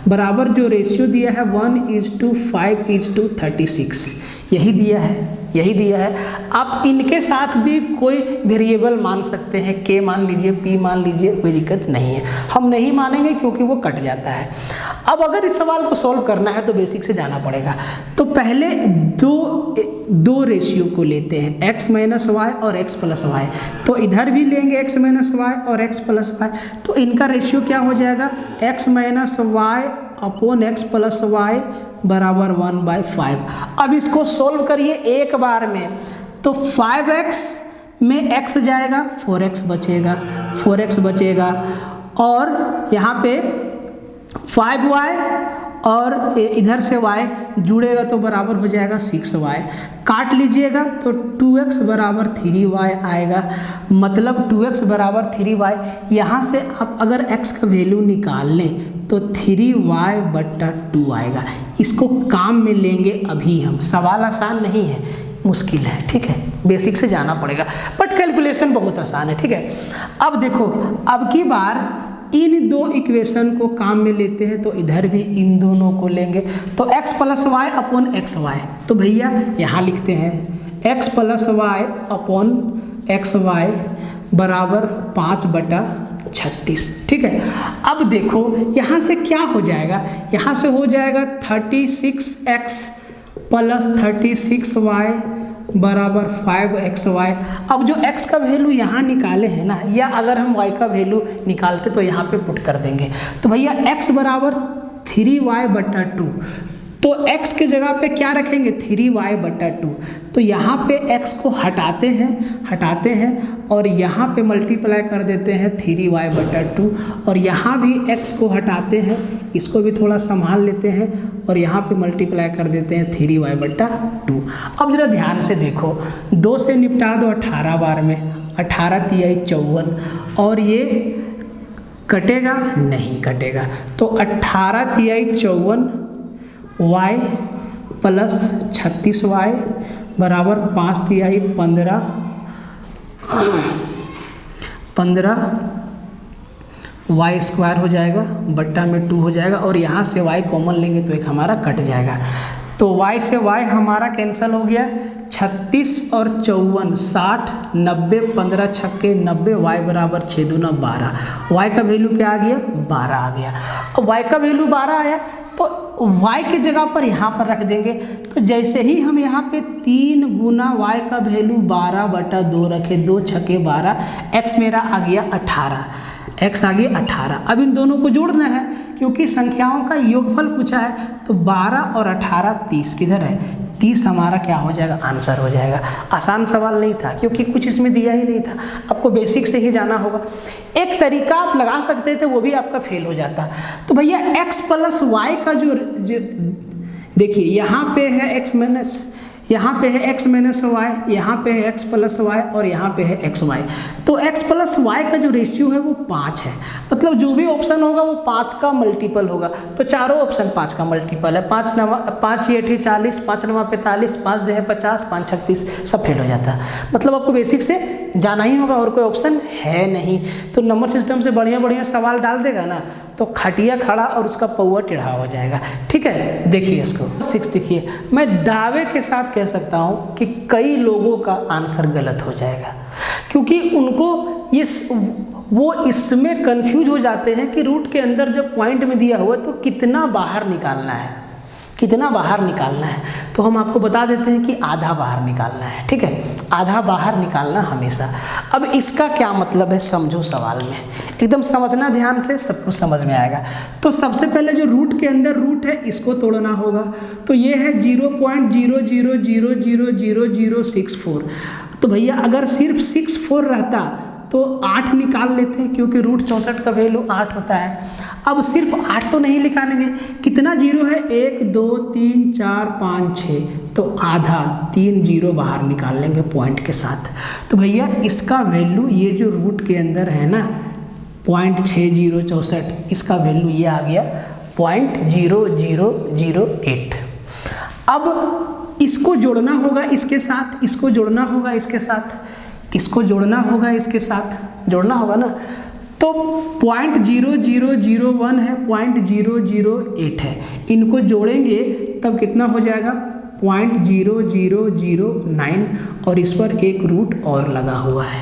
बराबर जो रेशियो दिया है 1:5:36 यही दिया है, यही दिया है। आप इनके साथ भी कोई वेरिएबल मान सकते हैं, k मान लीजिए, p मान लीजिए, कोई दिक्कत नहीं है। हम नहीं मानेंगे क्योंकि वो कट जाता है। अब अगर इस सवाल को सॉल्व करना है तो बेसिक से जाना पड़ेगा। तो पहले दो रेशियो को लेते हैं, x - y और x + y। तो इधर भी लेंगे x - y और x + y, तो इनका रेशियो क्या हो जाएगा, x - y upon x + y बराबर 1/5। अब इसको सोल्व करिए एक बार में, तो 5x में x जाएगा, 4x बचेगा, 4x बचेगा, और यहाँ पे 5y और इधर से y जुड़ेगा तो बराबर हो जाएगा 6y। काट लीजिएगा तो 2x बराबर 3y आएगा, मतलब 2x बराबर 3y। यहाँ से आप अगर x का वैल्यू निकाल लें तो 3y/2 आएगा। इसको काम में लेंगे अभी हम, सवाल आसान नहीं है, मुश्किल है, ठीक है, बेसिक से जाना पड़ेगा, बट कैलकुलेशन बहुत आसान है, ठीक है। अब देखो, अब की बार इन दो इक्वेशन को काम में लेते हैं तो इधर भी इन दोनों को लेंगे, तो x + y अपॉन xy, तो भैया यहाँ लिखते हैं x + y अपॉन xy बराबर 5/36, ठीक है। अब देखो यहाँ से क्या हो जाएगा, यहाँ से हो जाएगा 36x + 36y बराबर 5xy। अब जो x का वैल्यू यहाँ निकाले हैं ना, या अगर हम y का वैल्यू निकालते तो यहाँ पे पुट कर देंगे, तो भैया x बराबर 3y/2, तो x के जगह पे क्या रखेंगे 3y/2, तो यहाँ पे x को हटाते हैं और यहाँ पे मल्टीप्लाई कर देते हैं 3y/2, और यहाँ भी x को हटाते हैं, इसको भी थोड़ा संभाल लेते हैं और यहाँ पे मल्टीप्लाई कर देते हैं 3y/2। अब जरा ध्यान से देखो, 2 से निपटा दो 18 बार में, 18 तिहाई 54, और ये कटेगा नहीं कटेगा, तो 18 तिहाई 54 y + 36y बराबर 5 तिहाई 15 y² हो जाएगा, बट्टा में 2 हो जाएगा, और यहाँ से y कॉमन लेंगे तो एक हमारा कट जाएगा, तो y से y हमारा कैंसिल हो गया। 36 और 54 60 90 15 छक्के 90, y बराबर 6 दूना 12, y का वैल्यू क्या आ गया 12 आ गया। अब y का वैल्यू 12 आया तो y की जगह पर यहाँ पर रख देंगे, तो जैसे ही हम यहाँ पे 3 गुना y का वैल्यू 12/2 रखे, 2 छक्के 12, x मेरा आ गया 18, x आ गया 18। अब इन दोनों को जोड़ना है क्योंकि संख्याओं का योगफल पूछा है, तो 12 और 18 30 किधर है, 30 हमारा क्या हो जाएगा आंसर हो जाएगा। आसान सवाल नहीं था क्योंकि कुछ इसमें दिया ही नहीं था, आपको बेसिक से ही जाना होगा। एक तरीका आप लगा सकते थे वो भी आपका फेल हो जाता। तो भैया x + y का जो देखिए यहाँ पे है x माइनस, यहाँ पे है x - y, यहाँ पे है x + y और यहाँ पे है xy, तो x + y का जो रेशियो है वो 5 है, मतलब जो भी ऑप्शन होगा वो 5 का मल्टीपल होगा, तो चारों ऑप्शन 5 का मल्टीपल है। 5 × 40, 5 × 45, 5 × 50, 5 × 36, सब फेल हो जाता है। मतलब आपको बेसिक से जाना ही होगा और कोई ऑप्शन है नहीं, तो नंबर सिस्टम से बढ़िया सवाल डाल देगा ना तो खटिया खड़ा और उसका पौवा टेढ़ा हो जाएगा, ठीक है। देखिए इसको 6 देखिए, मैं दावे के साथ कह सकता हूँ कि कई लोगों का आंसर गलत हो जाएगा, क्योंकि उनको वो इसमें कंफ्यूज हो जाते हैं कि रूट के अंदर जब पॉइंट में दिया हुआ तो कितना बाहर निकालना है, कितना बाहर निकालना है, तो हम आपको बता देते हैं कि आधा बाहर निकालना है, ठीक है, आधा बाहर निकालना हमेशा। अब इसका क्या मतलब है समझो, सवाल में एकदम समझना ध्यान से, सब कुछ समझ में आएगा। तो सबसे पहले जो रूट के अंदर रूट है इसको तोड़ना होगा, तो ये है 0.00000064, तो भैया अगर सिर्फ 64 रहता तो 8 निकाल लेते हैं क्योंकि रूट 64 का वैल्यू 8 होता है। अब सिर्फ 8 तो नहीं निकालेंगे, कितना जीरो है 1 2 3 4 5 6, तो आधा 3 जीरो बाहर निकाल लेंगे पॉइंट के साथ। तो भैया इसका वैल्यू ये जो रूट के अंदर है ना 0.6064, इसका वैल्यू ये आ गया 0.0008। अब इसको जोड़ना होगा इसके साथ, इसको जोड़ना होगा इसके साथ, इसको जोड़ना होगा इसके साथ, जोड़ना होगा ना, तो 0.0001 है, 0.008 है, इनको जोड़ेंगे तब कितना हो जाएगा 0.0009, और इस पर एक रूट और लगा हुआ है,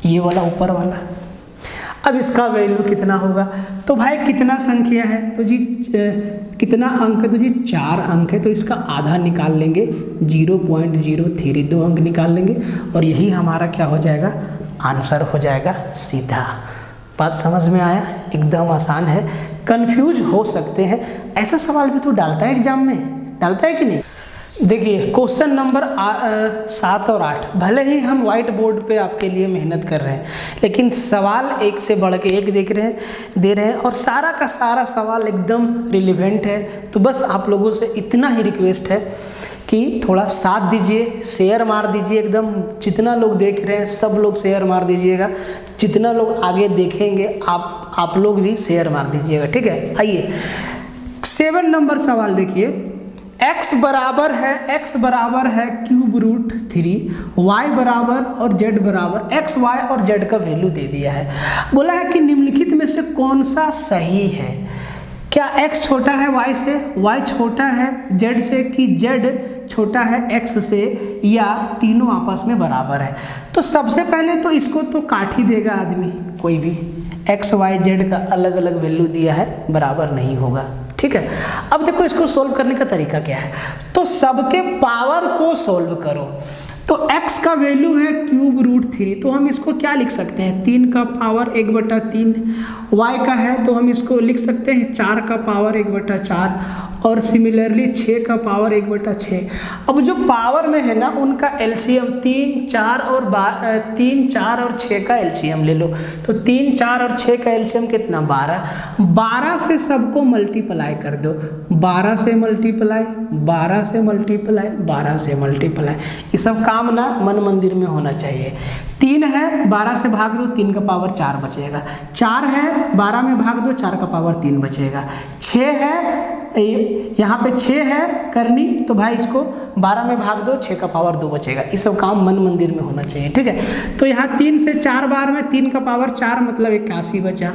ये वाला ऊपर वाला। अब इसका वैल्यू कितना होगा, तो भाई कितना संख्या है, तो जी कितना अंक है, तो जी 4 अंक है, तो इसका आधा निकाल लेंगे 0.03, 2 अंक निकाल लेंगे और यही हमारा क्या हो जाएगा आंसर हो जाएगा सीधा। बात समझ में आया, एकदम आसान है, कंफ्यूज हो सकते हैं, ऐसा सवाल भी तो डालता है एग्जाम में, डालता है कि नहीं। देखिए क्वेश्चन नंबर 7 और 8, भले ही हम व्हाइट बोर्ड पे आपके लिए मेहनत कर रहे हैं, लेकिन सवाल एक से बढ़ के एक दे रहे हैं और सारा का सारा सवाल एकदम रिलेवेंट है। तो बस आप लोगों से इतना ही रिक्वेस्ट है कि थोड़ा साथ दीजिए, शेयर मार दीजिए एकदम, जितना लोग देख रहे हैं सब लोग शेयर मार दीजिएगा, जितना लोग आगे देखेंगे आप लोग भी शेयर मार दीजिएगा, ठीक है। आइए 7 नंबर सवाल देखिए, x बराबर है क्यूब रूट 3, y बराबर और z बराबर, x y और z का वैल्यू दे दिया है। बोला है कि निम्नलिखित में से कौन सा सही है। क्या x छोटा है y से, y छोटा है z से, कि z छोटा है x से, या तीनों आपस में बराबर है। तो सबसे पहले तो इसको तो काट ही देगा आदमी, कोई भी x y z का अलग अलग वैल्यू दिया है, बराबर नहीं होगा, ठीक है। अब देखो इसको सोल्व करने का तरीका क्या है, तो सबके पावर को सोल्व करो। तो x का वैल्यू है क्यूब रूट 3, तो हम इसको क्या लिख सकते हैं, 3 का पावर 1/3। y का है तो हम इसको लिख सकते हैं 4 का पावर 1/4, और सिमिलरली 6 का पावर 1/6। अब जो पावर में है ना उनका एलसीएम 3, 4 और 6 का एलसीएम ले लो। तो 3, 4 और 6 का एलसीएम कितना, 12 से सबको मल्टीप्लाई कर दो, 12 से मल्टीप्लाई, 12 से मल्टीप्लाई, 12 से मल्टीप्लाई। ये सब काम ना मन मंदिर में होना चाहिए। 3 है 12 से भाग दो, 3 का पावर 4 बचेगा। 4 है 12 में भाग दो, 4 का पावर 3 बचेगा। 6 है यहाँ पे 6 है करनी, तो भाई इसको 12 में भाग दो, 6 का पावर 2 बचेगा। ये सब काम मन मंदिर में होना चाहिए, ठीक है। तो यहाँ 3 से 4 बार में 3 का पावर 4 मतलब 81 बचा।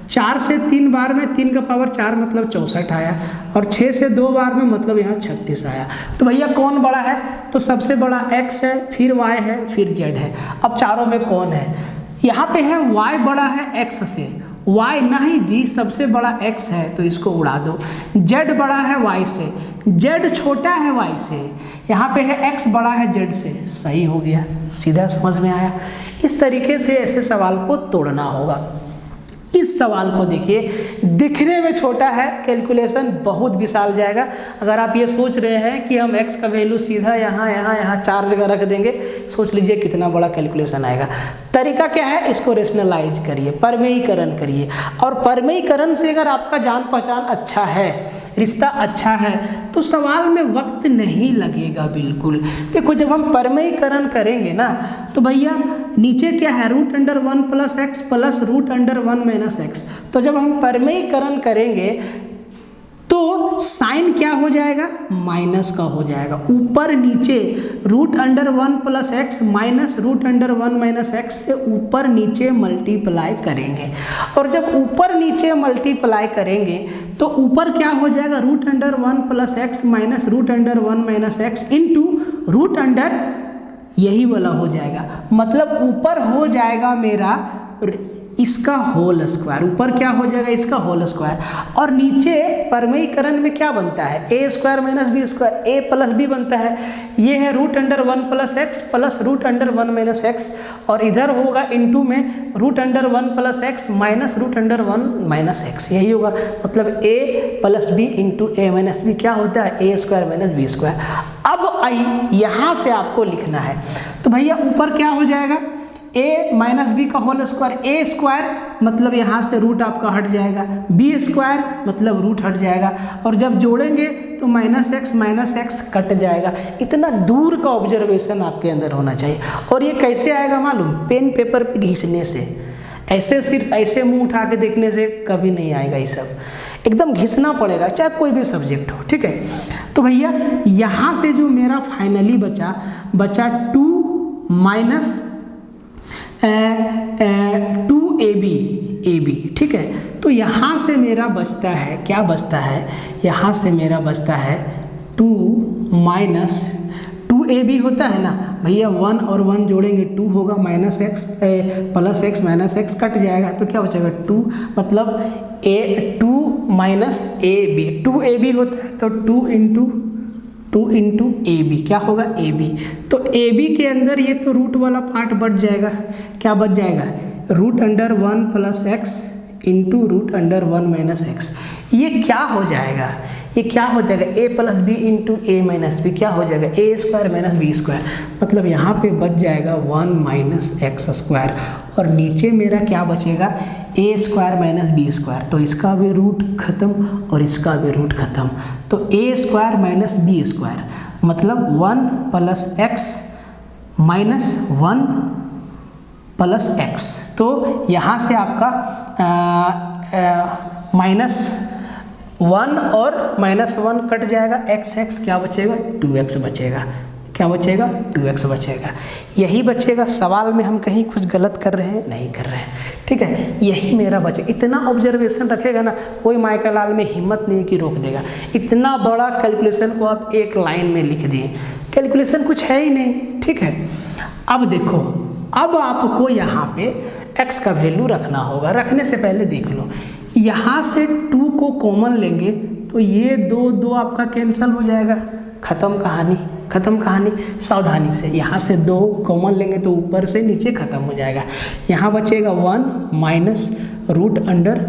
4 से 3 बार में 3 का पावर 4 मतलब 64 आया, और 6 से 2 बार में मतलब यहाँ 36 आया। तो भैया कौन बड़ा है, तो सबसे बड़ा x है, फिर y है, फिर z है। अब चारों में कौन है, यहाँ पे है y बड़ा है x से, y नहीं जी, सबसे बड़ा x है तो इसको उड़ा दो। z बड़ा है y से, z छोटा है y से, यहाँ पे है x बड़ा है z से, सही हो गया, सीधा समझ में आया। इस तरीके से ऐसे सवाल को तोड़ना होगा। इस सवाल को देखिए, दिखने में छोटा है, कैलकुलेशन बहुत विशाल जाएगा। अगर आप ये सोच रहे हैं कि हम x का वैल्यू सीधा यहाँ 4 जगह रख देंगे, सोच लीजिए कितना बड़ा कैलकुलेशन आएगा। तरीका क्या है, इसको रेशनलाइज करिए, परमेयीकरण करिए, और परमेयीकरण से अगर आपका जान पहचान अच्छा है, रिश्ता अच्छा है, तो सवाल में वक्त नहीं लगेगा बिल्कुल। देखो जब हम परमेयीकरण करेंगे ना, तो भैया नीचे क्या है, √1 + x प्लस √1 - x। तो जब हम परमेयीकरण करेंगे तो साइन क्या हो जाएगा, माइनस का हो जाएगा। ऊपर नीचे √1 + x माइनस √1 - x से ऊपर नीचे मल्टीप्लाई करेंगे, और जब ऊपर नीचे मल्टीप्लाई करेंगे तो ऊपर क्या हो जाएगा, √1 + x माइनस √1 - x इंटू √, यही वाला हो जाएगा। मतलब ऊपर हो जाएगा मेरा इसका होल स्क्वायर, ऊपर क्या हो जाएगा, इसका होल स्क्वायर, और नीचे परमेयीकरण में क्या बनता है, a² - b², a + b बनता है। ये है √1 + x प्लस √1 - x, और इधर होगा इंटू में √1 + x माइनस √1 - x, यही होगा। मतलब a + b into a - b क्या होता है, a² - b²। अब आई यहाँ से आपको लिखना है, तो भैया ऊपर क्या हो जाएगा, a - b का होल स्क्वायर, a² मतलब यहाँ से रूट आपका हट जाएगा, b² मतलब रूट हट जाएगा, और जब जोड़ेंगे तो -x कट जाएगा। इतना दूर का ऑब्जर्वेशन आपके अंदर होना चाहिए। और ये कैसे आएगा मालूम, पेन पेपर पे घिसने से, ऐसे सिर्फ ऐसे मुंह उठा के देखने से कभी नहीं आएगा। ये सब एकदम घिसना पड़ेगा, चाहे कोई भी सब्जेक्ट हो, ठीक है। तो भैया यहाँ से जो मेरा फाइनली बचा 2 2ab, ठीक है। तो यहाँ से मेरा बचता है, क्या बचता है, यहाँ से मेरा बचता है 2ab होता है ना भैया, 1 और 1 जोड़ेंगे 2 होगा, -x plus x minus x cut जाएगा, तो क्या बचेगा 2, मतलब 2 ab, 2ab होता है, तो 2 इंटू ab क्या होगा, ab। तो ab के अंदर ये तो रूट वाला पार्ट बच जाएगा, क्या बच जाएगा, √1 + x इंटू √1 - x। ये क्या हो जाएगा, ये क्या हो जाएगा, a plus B into A minus B क्या हो जाएगा, A square minus B square, मतलब यहाँ पे बच जाएगा 1 माइनस एक्स स्क्वायर, और नीचे मेरा क्या बचेगा, ए स्क्वायर माइनस बी स्क्वायर, तो इसका भी रूट खत्म और इसका भी रूट खत्म, तो ए स्क्वायर माइनस बी स्क्वायर मतलब 1 plus x minus 1 plus x, तो यहाँ से आपका माइनस 1 और -1 कट जाएगा, x क्या बचेगा, 2x बचेगा, क्या बचेगा, 2x बचेगा, यही बचेगा। सवाल में हम कहीं कुछ गलत कर रहे हैं, नहीं कर रहे हैं, ठीक है, यही मेरा बचे। इतना ऑब्जर्वेशन रखेगा ना, कोई माइकल लाल में हिम्मत नहीं कि रोक देगा। इतना बड़ा कैलकुलेशन को आप एक लाइन में लिख दिए, कैलकुलेशन कुछ है ही नहीं, ठीक है। अब देखो, अब आपको यहाँ पे x का वैल्यू रखना होगा। रखने से पहले देख लो, यहाँ से 2 को कॉमन लेंगे तो ये 2 आपका कैंसिल हो जाएगा, खत्म कहानी, खत्म कहानी। सावधानी से, यहाँ से 2 कॉमन लेंगे तो ऊपर से नीचे खत्म हो जाएगा। यहाँ बचेगा 1 minus root under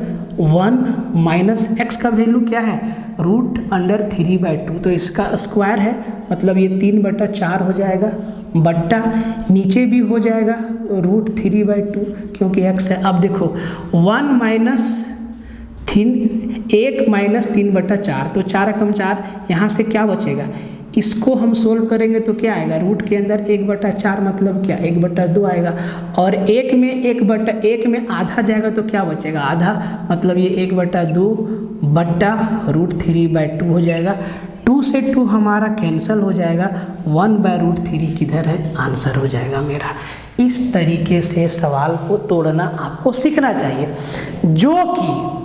1 minus X का वैल्यू क्या है, रूट अंडर 3/2, तो इसका स्क्वायर है, मतलब ये 3/4 हो जाएगा, बट्टा नीचे भी हो जाएगा रूट 3/2 क्योंकि x है। अब देखो 1 माइनस 1 माइनस 3/4, तो 4 कम 4, यहाँ से क्या बचेगा, इसको हम सोल्व करेंगे तो क्या आएगा, रूट के अंदर 1/4 मतलब क्या, 1/2 आएगा, और 1 में 1/1 में आधा जाएगा तो क्या बचेगा, आधा, मतलब ये 1/2 बट्टा रूट 3/2 हो जाएगा। 2 से 2 हमारा कैंसिल हो जाएगा, 1/√3 किधर है, आंसर हो जाएगा मेरा। इस तरीके से सवाल को तोड़ना आपको सीखना चाहिए, जो कि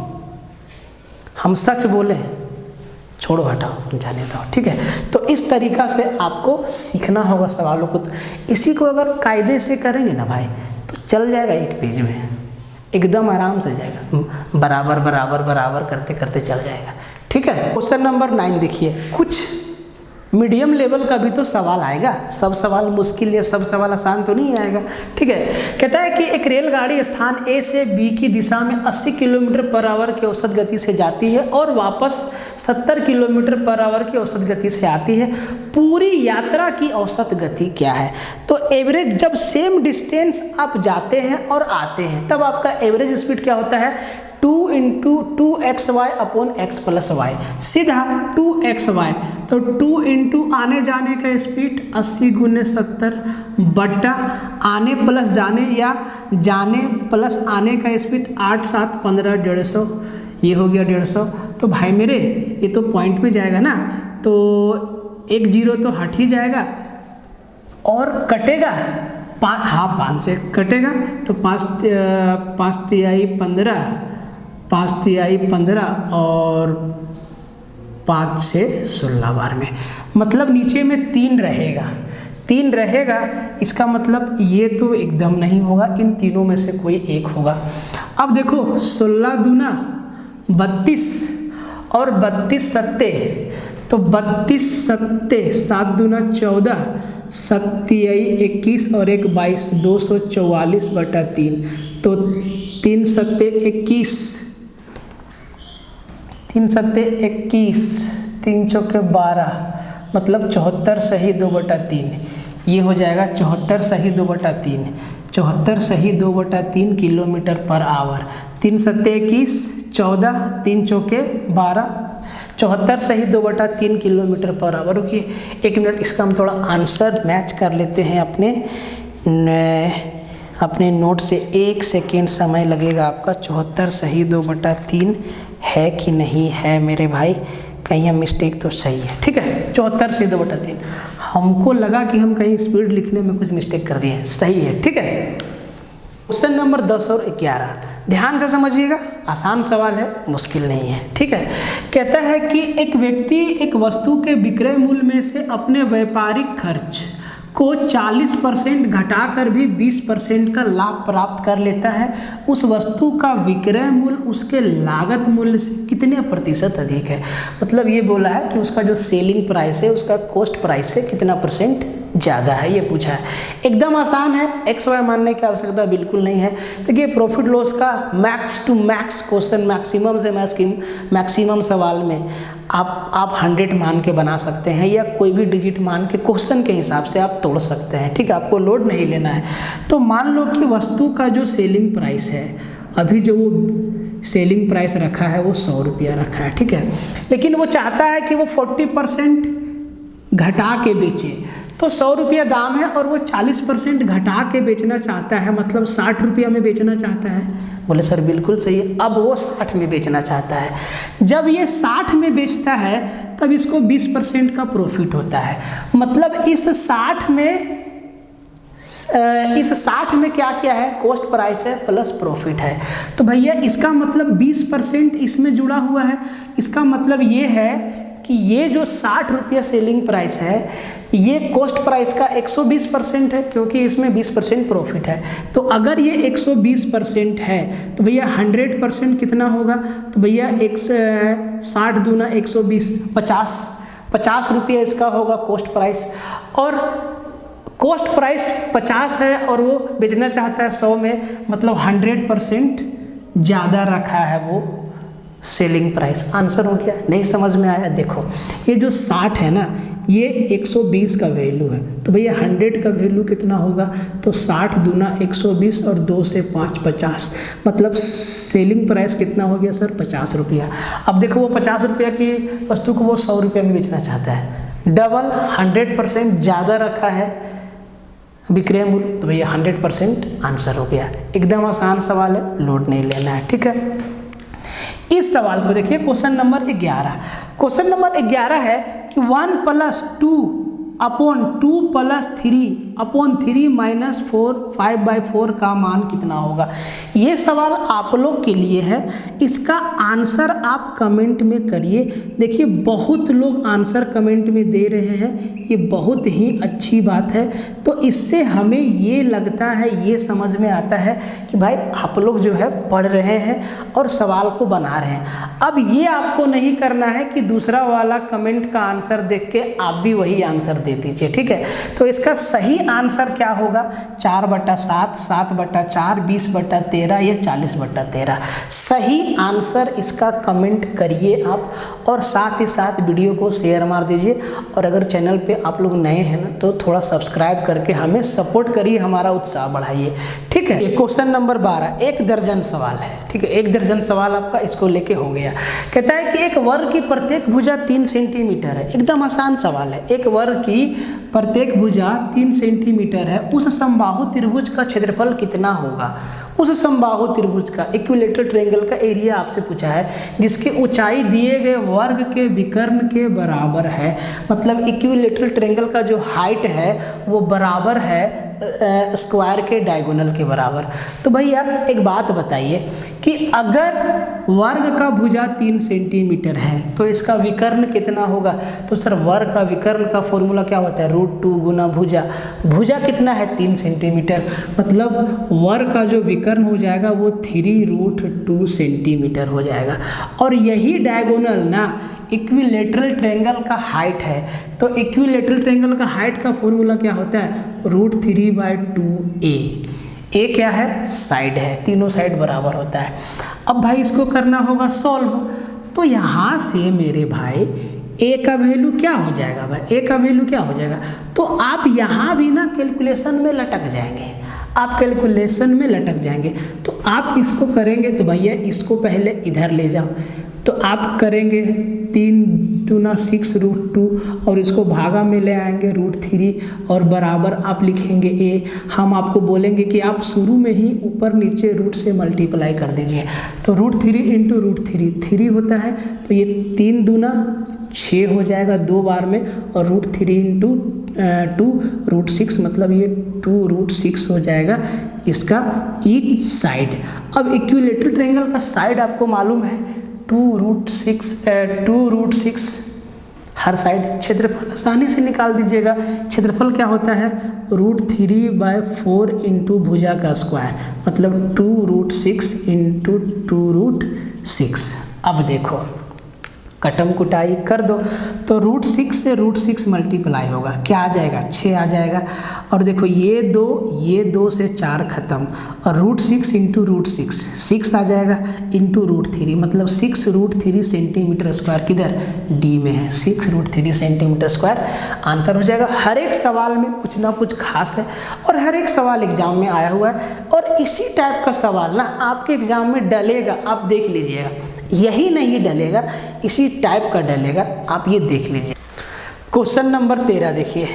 हम सच बोले, छोड़ो हटाओ जाने दो, ठीक है। तो इस तरीका से आपको सीखना होगा सवालों को। तो इसी को अगर कायदे से करेंगे ना भाई, तो चल जाएगा एक पेज में, एकदम आराम से जाएगा, बराबर बराबर बराबर करते करते चल जाएगा, ठीक है। क्वेश्चन नंबर 9 देखिए, कुछ मीडियम लेवल का भी तो सवाल आएगा, सब सवाल मुश्किल या सब सवाल आसान तो नहीं आएगा, ठीक है। कहता है कि एक रेलगाड़ी स्थान A से B की दिशा में 80 किलोमीटर पर आवर की औसत गति से जाती है और वापस 70 किलोमीटर पर आवर की औसत गति से आती है। पूरी यात्रा की औसत गति क्या है? तो एवरेज, जब सेम डिस्टेंस आप जाते हैं और आते हैं तब आपका एवरेज स्पीड क्या होता है, 2 × 2xy upon x plus Y, सीधा 2xy, तो 2 × आने जाने का स्पीड 80 × 70 बट्टा आने प्लस जाने या जाने प्लस आने का स्पीड 8 7 15 150, ये हो गया 150। तो भाई मेरे ये तो पॉइंट में जाएगा ना, तो 1 0 तो हट ही जाएगा और कटेगा, 5 से कटेगा, तो 5 तिहाई 15, 5 तिहाई 15 और 5 से 16 बार में, मतलब नीचे में 3 रहेगा, 3 रहेगा, इसका मतलब ये तो एकदम नहीं होगा, इन तीनों में से कोई एक होगा। अब देखो 16 दूना 32 और 32 सत्ते, तो 32 सत्ते 7 दूना 14, 7 तिहाई 21 और 1 22, 244/3, तो 3 सत्ते 21, 3 सत्ते 21, 3 चौके 12, मतलब 74 सही 2/3, ये हो जाएगा 74 सही 2/3, 74 सही 2/3 किलोमीटर पर आवर। 3 सत्ते 21, 14, 3 चौके 12, 74 सही 2/3 किलोमीटर पर आवर। रुकिए 1 मिनट, इसका हम थोड़ा आंसर मैच कर लेते हैं अपने नोट से। 1 सेकेंड समय लगेगा आपका। 74 सही 2/3 है कि नहीं है मेरे भाई, कहीं हम मिस्टेक तो सही है, ठीक है। 74 सही 2/3, हमको लगा कि हम कहीं स्पीड लिखने में कुछ मिस्टेक कर दिए, सही है, ठीक है। क्वेश्चन नंबर 10 और 11 ध्यान से समझिएगा, आसान सवाल है, मुश्किल नहीं है, ठीक है। कहता है कि एक व्यक्ति एक वस्तु के विक्रय मूल्य में से अपने व्यापारिक खर्च को 40% घटाकर भी 20% का लाभ प्राप्त कर लेता है। उस वस्तु का विक्रय मूल्य उसके लागत मूल्य से कितने प्रतिशत अधिक है? मतलब ये बोला है कि उसका जो सेलिंग प्राइस है, उसका कॉस्ट प्राइस से कितना % ज़्यादा है, ये पूछा है। एकदम आसान है, एक्स वाई मानने की आवश्यकता बिल्कुल नहीं है। देखिए प्रॉफिट लॉस का max to max question, maximum से मैक्सिमम सवाल में आप 100 मान के बना सकते हैं या कोई भी डिजिट मान के क्वेश्चन के हिसाब से आप तोड़ सकते हैं, ठीक है, आपको लोड नहीं लेना है। तो मान लो कि वस्तु का जो सेलिंग प्राइस है, अभी जो वो सेलिंग प्राइस रखा है वो 100 रुपया रखा है, ठीक है, लेकिन वो चाहता है कि वो 40% घटा के बेचे। तो 100 रुपया दाम है और वो 40% घटा के बेचना चाहता है, मतलब 60 रुपया में बेचना चाहता है। बोले सर बिल्कुल सही है। अब वो 60 में बेचना चाहता है। जब ये 60 में बेचता है तब इसको 20% का प्रॉफिट होता है। मतलब इस 60 में क्या क्या है, कॉस्ट प्राइस है प्लस प्रॉफिट है। तो भैया इसका मतलब 20% इसमें जुड़ा हुआ है। इसका मतलब ये है कि ये जो 60 रुपया सेलिंग प्राइस है ये कॉस्ट प्राइस का 120% है, क्योंकि इसमें 20% प्रॉफिट है। तो अगर ये 120% है तो भैया 100% कितना होगा, तो भैया 60 दूना 120, 50 रुपया इसका होगा कॉस्ट प्राइस। और कॉस्ट प्राइस 50 है और वो बेचना चाहता है 100 में, मतलब 100% ज़्यादा रखा है वो सेलिंग प्राइस। आंसर हो गया? नहीं समझ में आया? देखो ये जो 60 है ना, ये 120 का वैल्यू है, तो भैया 100 का वैल्यू कितना होगा, तो 60 दूना 120 और 2 से 5 50, मतलब सेलिंग प्राइस कितना हो गया सर, 50 रुपया। अब देखो वो 50 रुपया की वस्तु को वो 100 रुपया में बेचना चाहता है, डबल 100% ज़्यादा रखा है विक्रय मूल्य, तो भैया 100% आंसर हो गया। एकदम आसान सवाल है, लोड नहीं लेना है, ठीक है। इस सवाल को देखिए, क्वेश्चन नंबर 11। क्वेश्चन नंबर 11 है कि 1 + 2 अपॉन 2 + 3 अपॉन 3 - 4 5/4 का मान कितना होगा। ये सवाल आप लोग के लिए है, इसका आंसर आप कमेंट में करिए। देखिए बहुत लोग आंसर कमेंट में दे रहे हैं, ये बहुत ही अच्छी बात है। तो इससे हमें ये लगता है, ये समझ में आता है कि भाई आप लोग जो है पढ़ रहे हैं और सवाल को बना रहे हैं। अब ये आपको नहीं करना है कि दूसरा वाला कमेंट का आंसर देख के आप भी वही आंसर दे दीजिए, ठीक है। तो इसका सही आंसर क्या होगा, 4/7, 7/4, 20/13 या 40/13। सही आंसर इसका कमेंट करिए आप, और साथ ही साथ वीडियो को शेयर मार दीजिए। और अगर चैनल पे आप लोग नए हैं ना, तो थोड़ा सब्सक्राइब करके हमें सपोर्ट करिए, हमारा उत्साह बढ़ाइए, ठीक है। क्वेश्चन नंबर 12, 1 दर्जन सवाल है, ठीक है। 1 दर्जन सवाल आपका इसको लेके हो गया। कहता है कि एक वर्ग की प्रत्येक भुजा 3 सेंटीमीटर है। एकदम आसान सवाल है। एक वर्ग की प्रत्येक भुजा 3 सेंटीमीटर है, उस समबाहु त्रिभुज का क्षेत्रफल कितना होगा। उस समबाहु त्रिभुज का, इक्विलेटरल ट्रायंगल का एरिया आपसे पूछा है, जिसकी ऊंचाई दिए गए वर्ग के विकर्ण के बराबर है। मतलब इक्विलेटरल ट्रायंगल का जो हाइट है वो बराबर है स्क्वायर के डायगोनल के बराबर। तो भैया एक बात बताइए कि अगर वर्ग का भुजा 3 सेंटीमीटर है तो इसका विकर्ण कितना होगा। तो सर वर्ग का विकर्ण का फॉर्मूला क्या होता है, √2 गुना भुजा। भुजा कितना है, 3 सेंटीमीटर, मतलब वर्ग का जो विकर्ण हो जाएगा वो 3√2 सेंटीमीटर हो जाएगा। और यही डायगोनल ना इक्विलेटरल ट्रायंगल का हाइट है। तो इक्विलेटरल ट्रायंगल का हाइट का फॉर्मूला क्या होता है, √3/2a। ए क्या है, साइड है, तीनों साइड बराबर होता है। अब भाई इसको करना होगा सॉल्व। तो यहाँ से मेरे भाई ए का वैल्यू क्या हो जाएगा, भाई ए का वैल्यू क्या हो जाएगा। तो आप यहाँ भी ना कैलकुलेशन में लटक जाएंगे, आप कैलकुलेशन में लटक जाएंगे। तो आप इसको करेंगे तो भैया इसको पहले इधर ले जाओ। तो आप करेंगे 3 दूना 6√2 और इसको भागा में ले आएंगे √3 और बराबर आप लिखेंगे ए। हम आपको बोलेंगे कि आप शुरू में ही ऊपर नीचे रूट से मल्टीप्लाई कर दीजिए। तो √3 × √3 3 होता है, तो ये 3 दूना 6 हो जाएगा 2 बार में, और √3 × 2 √6, मतलब ये 2√6 हो जाएगा इसका ईच साइड। अब इक्विलेटरल ट्रायंगल का साइड आपको मालूम है 2√6 हर साइड। क्षेत्रफल आसानी से निकाल दीजिएगा। क्षेत्रफल क्या होता है, √3/4 × भुजा का स्क्वायर, मतलब 2√6 × 2√6। अब देखो कटम कुटाई कर दो तो √6 से √6 मल्टीप्लाई होगा, क्या आ जाएगा 6 आ जाएगा। और देखो ये 2 से 4 खत्म और √6 इंटू √6 6 आ जाएगा इंटू √3 मतलब 6√3 सेंटीमीटर स्क्वायर किधर डी में है, 6√3 सेंटीमीटर स्क्वायर आंसर हो जाएगा। हर एक सवाल में कुछ ना कुछ खास है और हर एक सवाल एग्जाम में आया हुआ है और इसी टाइप का सवाल ना आपके एग्जाम में डलेगा, आप देख लीजिएगा। यही नहीं डलेगा, इसी टाइप का डलेगा, आप ये देख लीजिए। क्वेश्चन नंबर 13 देखिए,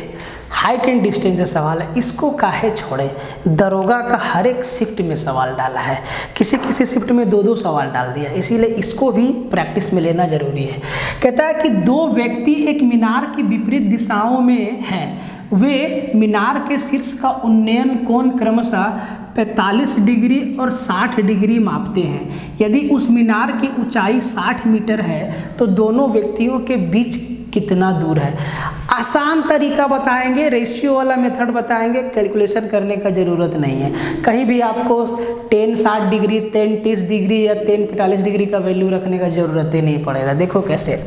हाइट एंड डिस्टेंस का सवाल है, इसको काहे छोड़े। दरोगा का हर एक शिफ्ट में सवाल डाला है, किसी किसी शिफ्ट में 2-2 सवाल डाल दिया, इसीलिए इसको भी प्रैक्टिस में लेना जरूरी है। कहता है कि 2 व्यक्ति एक मीनार की विपरीत दिशाओं में हैं, वे मीनार के शीर्ष का उन्नयन कोण क्रमशः 45 डिग्री और 60 डिग्री मापते हैं। यदि उस मीनार की ऊंचाई 60 मीटर है तो दोनों व्यक्तियों के बीच कितना दूर है। आसान तरीका बताएंगे, रेशियो वाला मेथड बताएंगे, कैलकुलेशन करने का ज़रूरत नहीं है। कहीं भी आपको 10 60 डिग्री 10 30 डिग्री या 10 45 डिग्री का वैल्यू रखने का ज़रूरत ही नहीं पड़ेगा। देखो कैसे,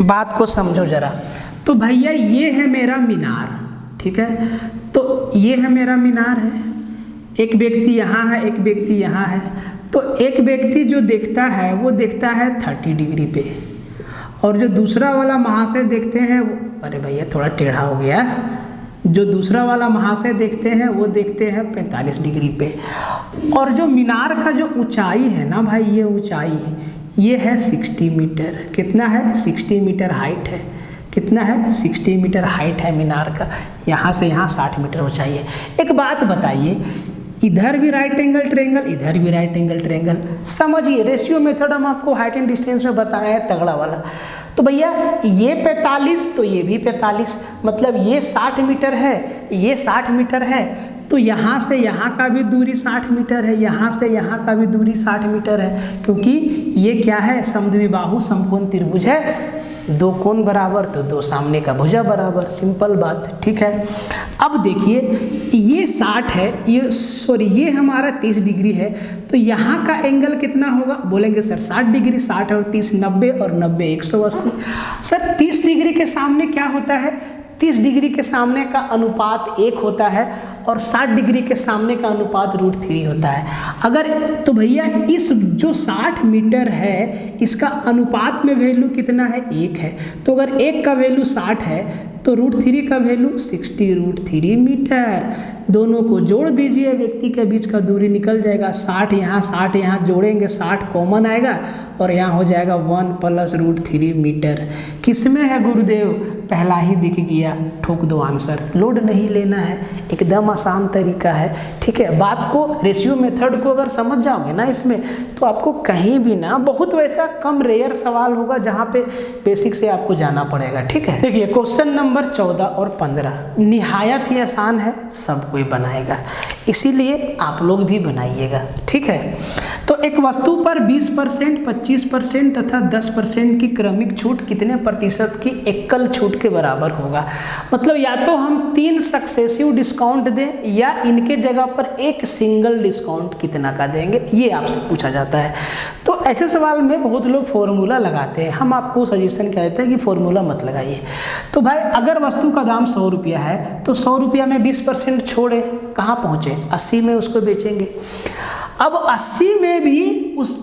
बात को समझो ज़रा। तो भैया ये है मेरा मीनार, ठीक है, तो ये है मेरा मीनार है, एक व्यक्ति यहाँ है, एक व्यक्ति यहाँ है। तो एक व्यक्ति जो देखता है वो देखता है 30 डिग्री पे और जो दूसरा वाला महाशय देखते हैं अरे भैया थोड़ा टेढ़ा हो गया, जो दूसरा वाला महाशय देखते हैं वो देखते हैं 45 डिग्री पे। और जो मीनार का जो ऊंचाई है ना भाई, ये ऊंचाई ये है 60 मीटर। कितना है 60 मीटर हाइट है, कितना है 60 मीटर हाइट है मीनार का, यहाँ से यहाँ 60 मीटर ऊंचाई है। एक बात बताइए, इधर भी राइट एंगल ट्रायंगल, इधर भी राइट एंगल ट्रायंगल, समझिए रेशियो मेथड हम आपको हाइट एंड डिस्टेंस में बताए हैं तगड़ा वाला। तो भैया ये 45 तो ये भी 45, मतलब ये 60 मीटर है, ये 60 मीटर है, तो यहाँ से यहाँ का भी दूरी 60 मीटर है, यहाँ से यहाँ का भी दूरी 60 मीटर है, क्योंकि ये क्या है समद्विबाहु समकोण त्रिभुज है, 2 कोण बराबर तो 2 सामने का भुजा बराबर, सिंपल बात, ठीक है। अब देखिए ये 60 है, ये हमारा 30 डिग्री है, तो यहाँ का एंगल कितना होगा, बोलेंगे सर 60 डिग्री, 60 और 30 90 और 90 180। सर 30 डिग्री के सामने क्या होता है, 30 डिग्री के सामने का अनुपात 1 होता है और 60 डिग्री के सामने का अनुपात √3 होता है। अगर तो भैया इस जो 60 मीटर है इसका अनुपात में वैल्यू कितना है 1 है, तो अगर 1 का वैल्यू 60 है तो √3 का वैल्यू 60√3 मीटर। दोनों को जोड़ दीजिए, व्यक्ति के बीच का दूरी निकल जाएगा, 60 यहाँ जोड़ेंगे, 60 कॉमन आएगा और यहाँ हो जाएगा 1 + √3 मीटर। किसमें है गुरुदेव, पहला ही दिख गया, ठोक दो आंसर, लोड नहीं लेना है, एकदम आसान तरीका है, ठीक है। बात को रेशियो मेथड को अगर समझ जाओगे ना इसमें, तो आपको कहीं भी ना, बहुत वैसा कम रेयर सवाल होगा जहाँ पे बेसिक से आपको जाना पड़ेगा, ठीक है। देखिए क्वेश्चन नंबर 14 और 15 निहायत ही आसान है, सब कोई बनाएगा, इसीलिए आप लोग भी बनाइएगा, ठीक है। तो एक वस्तु पर 20%, 25% तथा 10% की क्रमिक छूट कितने प्रतिशत की एकल छूट के बराबर होगा। मतलब या तो हम 3 सक्सेसिव डिस्काउंट दें या इनके जगह पर एक सिंगल डिस्काउंट कितना का देंगे, ये आपसे पूछा जाता है। तो ऐसे सवाल में बहुत लोग फॉर्मूला लगाते हैं, हम आपको सजेशन कहते हैं कि फॉर्मूला मत लगाइए। तो भाई अगर वस्तु का दाम 100 रुपया है तो 100 रुपया में 20% छोड़े, कहाँ पहुँचे 80 में उसको बेचेंगे। अब 80 में भी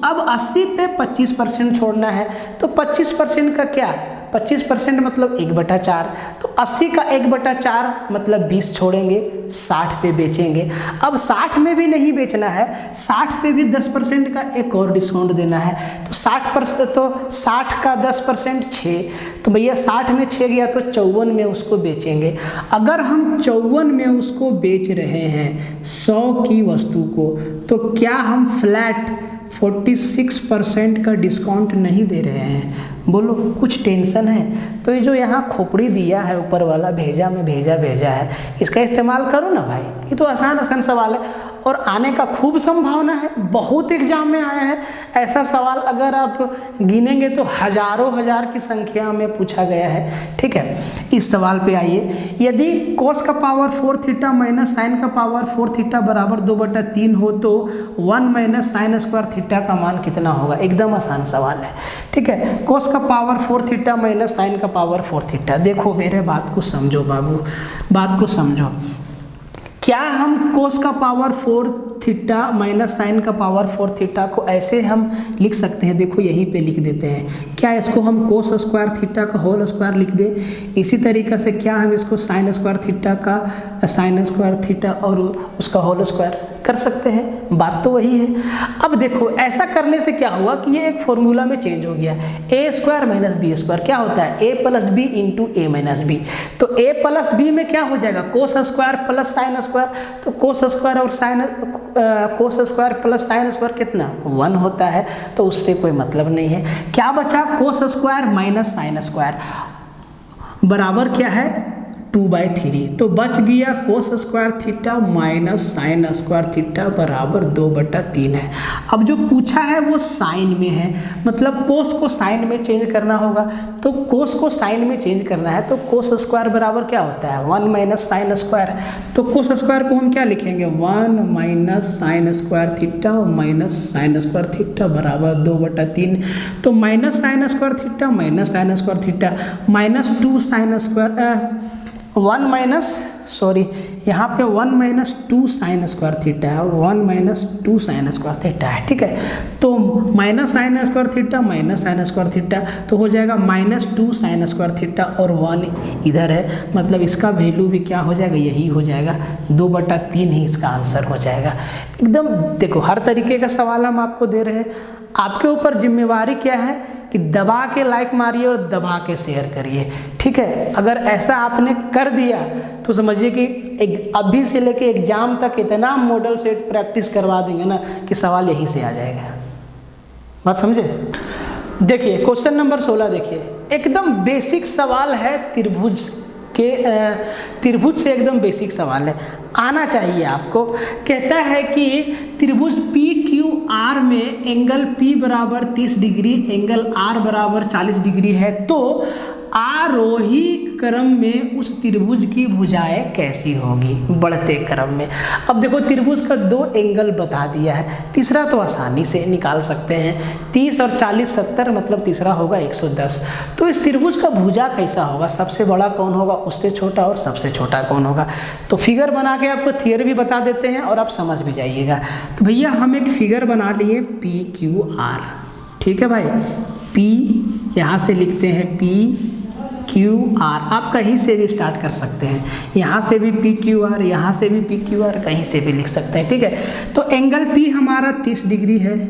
अब 80 पे 25% छोड़ना है, तो 25% का क्या, 25% मतलब 1/4, तो 80 का 1/4 मतलब 20 छोड़ेंगे, 60 पे बेचेंगे। अब 60 में भी नहीं बेचना है, 60 पे भी 10% का एक और डिस्काउंट देना है, तो 60% तो 60 का 10% 6, तो भैया 60 में 6 गया तो 54 में उसको बेचेंगे। अगर हम 54 में उसको बेच रहे हैं 100 की वस्तु को, तो क्या हम फ्लैट 46% का डिस्काउंट नहीं दे रहे हैं। बोलो कुछ टेंशन है? तो ये जो यहाँ खोपड़ी दिया है ऊपर वाला भेजा में भेजा है, इसका इस्तेमाल करो ना भाई, ये तो आसान सवाल है। और आने का खूब संभावना है, बहुत एग्जाम में आया है ऐसा सवाल। अगर आप गिनेंगे तो हजारों हजार की संख्या में पूछा गया है। ठीक है, इस सवाल पे आइए, यदि cos का पावर 4 थीटा माइनस साइन का पावर 4 थीटा बराबर 2/3 हो तो 1 माइनस साइन स्क्वायर थीटा का मान कितना होगा? एकदम आसान सवाल है। ठीक है, cos का पावर 4 थीटा माइनस साइन का पावर 4 थीटा। देखो मेरे बात को समझो बाबू, बात को समझो। क्या हम cos का पावर 4 थीटा माइनस साइन का पावर 4 थीटा को ऐसे हम लिख सकते हैं? देखो यहीं पे लिख देते हैं। क्या इसको हम cos स्क्वायर थीटा का होल स्क्वायर लिख दें? इसी तरीके से क्या हम इसको साइन स्क्वायर थीटा का साइन स्क्वायर थीटा और उसका होल स्क्वायर कर सकते हैं? बात तो वही है। अब देखो ऐसा करने से क्या हुआ कि ये एक फॉर्मूला में चेंज हो गया। ए स्क्वायर माइनस बी स्क्वायर क्या होता है? ए plus B into A minus B. तो ए प्लस बी में क्या हो जाएगा? Cos square plus sine square. तो कोस स्क्वायर और sine cos square plus sine square कितना? 1 होता है, तो उससे कोई मतलब नहीं है। क्या बचा? Cos square minus sine square बराबर क्या है? 2/3। तो बच गया cos square theta minus sine square theta बराबर 2/3 है। अब जो पूछा है वो साइन में है, मतलब कोस को साइन में चेंज करना होगा। तो कोस को साइन में चेंज करना है तो कोस स्क्वायर बराबर क्या होता है? 1 माइनस साइन स्क्वायर। तो कोस स्क्वायर को हम क्या लिखेंगे? 1 minus sine square theta minus sine square theta बराबर 2/3। तो minus sine square theta minus sine square theta minus 2 sine square 1 minus sorry यहाँ पे 1 माइनस 2 साइन स्क्वायर थीटा है, 1 माइनस 2 साइन स्क्वायर थीटा है। ठीक है, तो minus sine square theta minus sine square theta तो हो जाएगा माइनस 2 साइन स्क्वायर थीटा और 1 इधर है, मतलब इसका वैल्यू भी क्या हो जाएगा? यही हो जाएगा, 2/3 ही इसका आंसर हो जाएगा। एकदम देखो हर तरीके का सवाल हम आपको दे रहे हैं, आपके ऊपर जिम्मेवारी क्या है कि दबा के लाइक मारिए और दबा के शेयर करिए। ठीक है, अगर ऐसा आपने कर दिया तो समझिए कि एक अभी से लेके एग्जाम तक इतना मॉडल सेट प्रैक्टिस करवा देंगे ना कि सवाल यहीं से आ जाएगा। बात समझे? देखिए क्वेश्चन नंबर 16 देखिए, एकदम बेसिक सवाल है, त्रिभुज से एकदम बेसिक सवाल है, आना चाहिए आपको। कहता है कि त्रिभुज पी क्यू आर में एंगल P बराबर 30 डिग्री, एंगल R बराबर 40 डिग्री है, तो आरोही क्रम में उस त्रिभुज की भुजाएं कैसी होगी? बढ़ते क्रम में। अब देखो त्रिभुज का 2 एंगल बता दिया है, तीसरा तो आसानी से निकाल सकते हैं। 30 और 40 70, मतलब तीसरा होगा 110। तो इस त्रिभुज का भुजा कैसा होगा? सबसे बड़ा कौन होगा, उससे छोटा, और सबसे छोटा कौन होगा? तो फिगर बना के आपको थियरी भी बता देते हैं और आप समझ भी जाइएगा। तो भैया हम एक फिगर बना लिए पी क्यू आर। ठीक है भाई, P यहाँ से लिखते हैं P क्यू आर, आप कहीं से भी स्टार्ट कर सकते हैं, यहाँ से भी पी क्यू आर, यहाँ से भी पी क्यू आर, कहीं से भी लिख सकते हैं। ठीक है, तो एंगल P हमारा 30 डिग्री है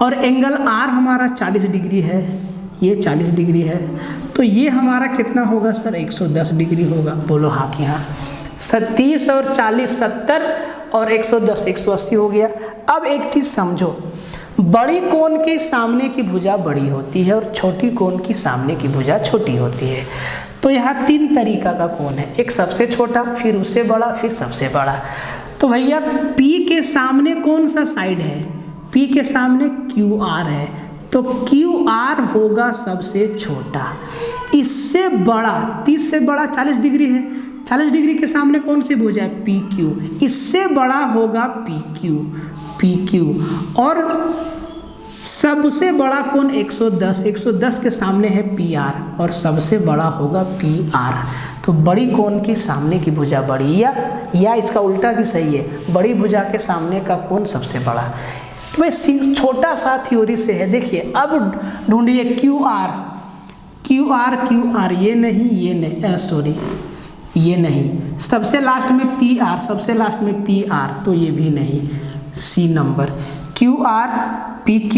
और एंगल R हमारा 40 डिग्री है, ये 40 डिग्री है, तो ये हमारा कितना होगा सर? 110 डिग्री होगा। बोलो हाँ कि हाँ। 30 और 40 70 और 110 180 हो गया। अब एक चीज़ समझो, बड़ी कोण के सामने की भुजा बड़ी होती है और छोटी कोण की सामने की भुजा छोटी होती है। तो यहाँ 3 तरीका का कोण है, एक सबसे छोटा, फिर उससे बड़ा, फिर सबसे बड़ा। तो भैया P के सामने कौन सा साइड है? P के सामने QR है, तो QR होगा सबसे छोटा। इससे बड़ा 30 से बड़ा 40 डिग्री है, 40 डिग्री के सामने कौन सी भुजा है? PQ। इससे बड़ा होगा PQ और सबसे बड़ा कोण 110, 110 के सामने है PR और सबसे बड़ा होगा PR। तो बड़ी कोण की सामने की भुजा बड़ी, या इसका उल्टा भी सही है, बड़ी भुजा के सामने का कोण सबसे बड़ा। तो भाई छोटा सा थ्योरी से है। देखिए अब ढूंढिए QR, ये नहीं, सॉरी ये नहीं, सबसे लास्ट में PR, सबसे लास्ट में PR, तो ये भी नहीं। C number QR PQ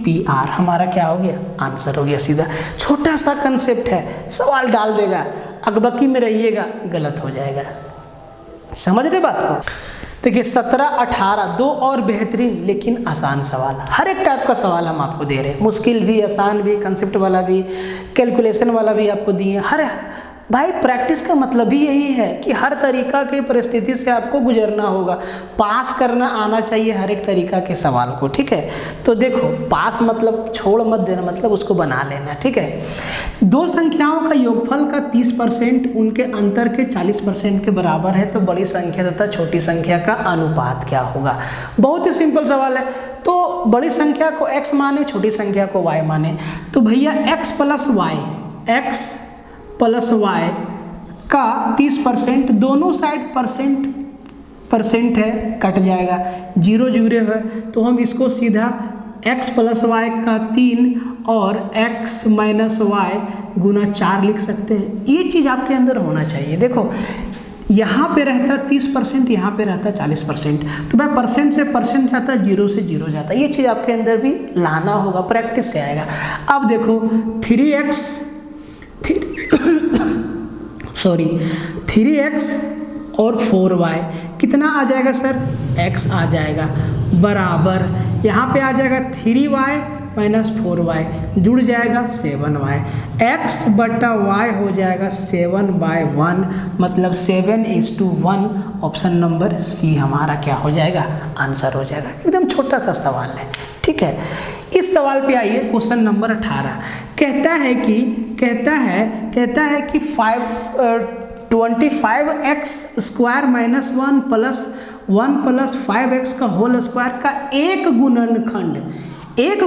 PR हमारा क्या हो गया? आंसर हो गया सीधा। छोटा सा कंसेप्ट है, सवाल डाल देगा, अकबकी में रहिएगा गलत हो जाएगा। समझ रहे बात को? देखिए 17 18 2 और बेहतरीन लेकिन आसान सवाल, हर एक टाइप का सवाल हम आपको दे रहे हैं, मुश्किल भी, आसान भी, कंसेप्ट वाला भी, कैलकुलेशन वाला भी आपको दिए, हर भाई प्रैक्टिस का मतलब ही यही है कि हर तरीका के परिस्थिति से आपको गुजरना होगा, पास करना आना चाहिए हर एक तरीका के सवाल को, ठीक है। तो देखो पास मतलब छोड़ मत देना, मतलब उसको बना लेना, ठीक है। दो संख्याओं का योगफल का 30% उनके अंतर के 40% के बराबर है, तो बड़ी संख्या तथा छोटी संख्या का अनुपात क्या होगा। बहुत ही सिंपल सवाल है। तो बड़ी संख्या को x माने, छोटी संख्या को y माने, तो भैया x प्लस y का 30%, दोनों साइड परसेंट है, कट जाएगा, 0 0 है, तो हम इसको सीधा x प्लस वाई का 3 और x माइनस वाई गुना 4 लिख सकते हैं। ये चीज़ आपके अंदर होना चाहिए। देखो यहाँ पे रहता 30%, यहाँ पे रहता 40%, तो भाई परसेंट से परसेंट जाता है, 0 से 0 जाता है। ये चीज़ आपके अंदर भी लाना होगा, प्रैक्टिस से आएगा। अब देखो 3x और 4y कितना आ जाएगा सर, x आ जाएगा, बराबर यहाँ पे आ जाएगा 3y माइनस 4y, जुड़ जाएगा 7y, x बटा y हो जाएगा 7/1, मतलब 7:1। ऑप्शन नंबर सी हमारा क्या हो जाएगा, आंसर हो जाएगा। एकदम छोटा सा सवाल है, ठीक है। इस सवाल पे आइए, क्वेश्चन नंबर 18 कहता है कि 25x square minus 1 plus 5x का होल स्क्वायर का एक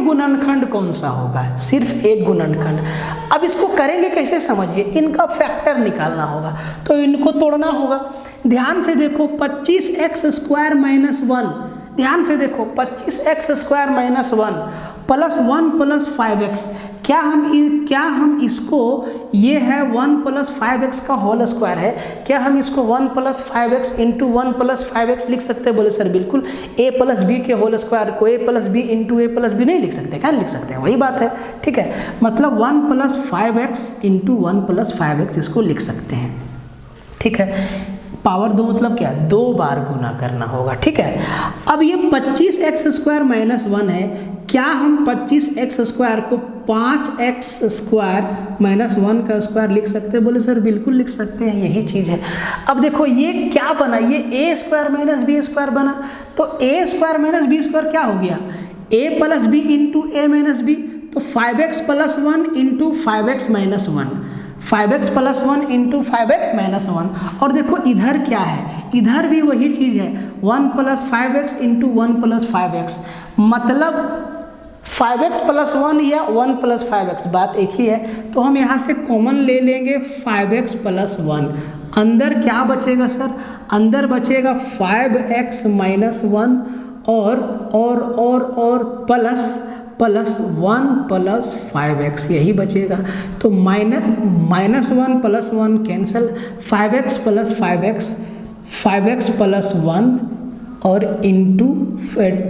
गुणनखंड कौन सा होगा, सिर्फ एक गुणनखंड। अब इसको करेंगे कैसे समझिए, इनका फैक्टर निकालना होगा, तो इनको तोड़ना होगा। ध्यान से देखो 25x स्क्वायर माइनस 1, ध्यान से देखो 25x square minus 1 plus 1 plus 5x, क्या हम इसको, ये है 1 प्लस 5x का होल स्क्वायर है, क्या हम इसको 1 plus 5x into 1 plus 5x लिख सकते हैं? बोले सर बिल्कुल। a प्लस बी के होल स्क्वायर को a plus B into a plus B नहीं लिख सकते, क्या लिख सकते हैं? वही बात है, ठीक है। मतलब 1 plus 5x into 1 plus 5x इसको लिख सकते हैं, ठीक है। पावर 2 मतलब क्या, 2 बार गुना करना होगा, ठीक है। अब ये 25x स्क्वायर माइनस 1 है, क्या हम 25x स्क्वायर को 5x स्क्वायर माइनस 1 का स्क्वायर लिख सकते हैं? बोले सर बिल्कुल लिख सकते हैं, यही चीज़ है। अब देखो ये क्या बना, ये a square minus B square बना, तो a square minus B square क्या हो गया, a plus B into a minus B, तो 5x plus 1 into 5x minus 1, 5x plus 1 into 5x minus 1। और देखो इधर क्या है, इधर भी वही चीज़ है, 1 plus 5x into 1 plus 5x, मतलब 5x प्लस 1 या 1 प्लस 5x, बात एक ही है। तो हम यहाँ से कॉमन ले लेंगे 5x प्लस 1, अंदर क्या बचेगा सर, अंदर बचेगा 5x माइनस 1 और प्लस 1 प्लस 5x, यही बचेगा। तो minus 1 plus 1 cancel, 5x plus 5x plus 1 और इंटू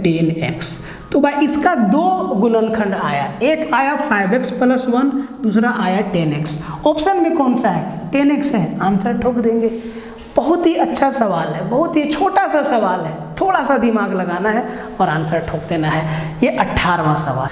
10x। तो भाई इसका 2 गुणनखंड आया, एक आया 5x प्लस 1, दूसरा आया 10x। ऑप्शन में कौन सा है, 10x है, आंसर ठोक देंगे। बहुत ही अच्छा सवाल है, बहुत ही छोटा सा सवाल है, थोड़ा सा दिमाग लगाना है और आंसर ठोक देना है। ये 18वां सवाल।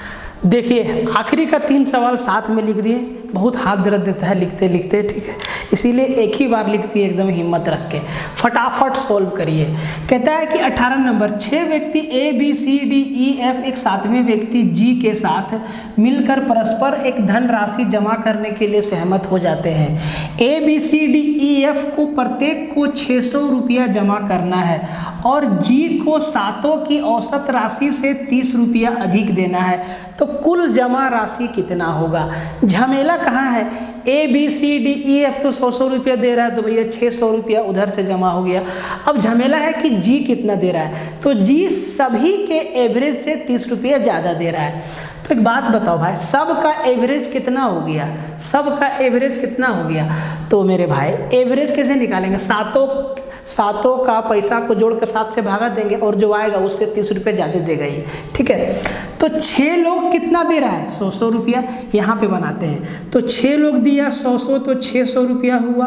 देखिए आखिरी का 3 सवाल साथ में लिख दिए, बहुत हाथ दर्द देता है लिखते लिखते, ठीक है, इसीलिए एक ही बार लिख दिए, एकदम हिम्मत रख के फटाफट सोल्व करिए। कहता है कि 18 नंबर, 6 व्यक्ति A B C D E F एक 7वें व्यक्ति G के साथ मिलकर परस्पर एक धनराशि जमा करने के लिए सहमत हो जाते हैं। A B C D E F को प्रत्येक को 600 रुपया जमा करना है और G को सातों की औसत राशि से 30 रुपया अधिक देना है, तो कुल जमा राशि कितना होगा। झमेला कहाँ है, A B C D E F तो 100 रुपया दे रहा है, तो भैया 600 रुपया उधर से जमा हो गया। अब झमेला है कि G कितना दे रहा है, तो G सभी के एवरेज से 30 रुपया ज़्यादा दे रहा है। तो एक बात बताओ भाई, सब का एवरेज कितना हो गया, सब का एवरेज कितना हो गया। तो मेरे भाई एवरेज कैसे निकालेंगे, सातों का पैसा को जोड़ कर 7 से भागा देंगे और जो आएगा उससे 30 रुपये ज़्यादा देगा ही, ठीक है। तो 6 लोग कितना दे रहा है, 100 रुपया, यहाँ पे बनाते हैं। तो 6 लोग दिया 100, तो 600 रुपया हुआ,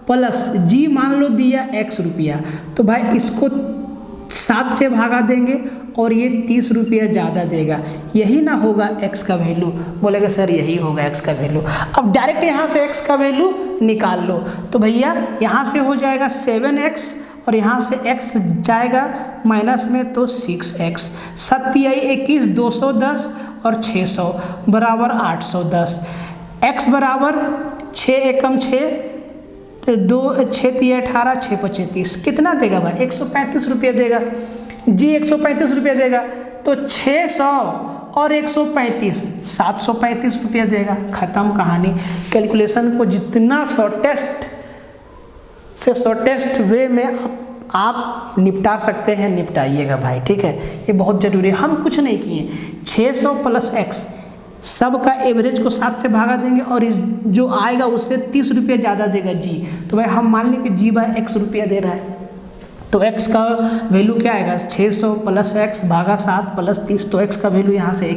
प्लस G मान लो दिया x रुपया, तो भाई इसको 7 से भागा देंगे और ये 30 रुपया ज़्यादा देगा, यही ना होगा x का वैल्यू। बोलेगा सर यही होगा x का वैल्यू। अब डायरेक्ट यहाँ से x का वैल्यू निकाल लो, तो भैया यहाँ से हो जाएगा 7x और यहाँ से x जाएगा माइनस में तो 6x। 7 या 21 210 और 600 बराबर 810। x बराबर 6 एकम 6 तो 2 6 3 18 6 5 30 कितना देगा भाई? 135 रुपये देगा जी, 135 रुपये देगा। तो 600 और 135 735 रुपया देगा। ख़त्म कहानी। कैलकुलेशन को जितना शॉर्टेस्ट से शॉर्टेस्ट वे में आप निपटा सकते हैं निपटाइएगा भाई, ठीक है। ये बहुत ज़रूरी है। हम कुछ नहीं किए, 600 प्लस x सब का एवरेज को 7 से भागा देंगे और जो आएगा उससे 30 रुपया ज़्यादा देगा जी। तो भाई हम मान लें कि जी बाय x रुपया दे रहा है, तो x का वैल्यू क्या आएगा? 600 प्लस x भागा 7 प्लस 30, तो x का वैल्यू यहाँ से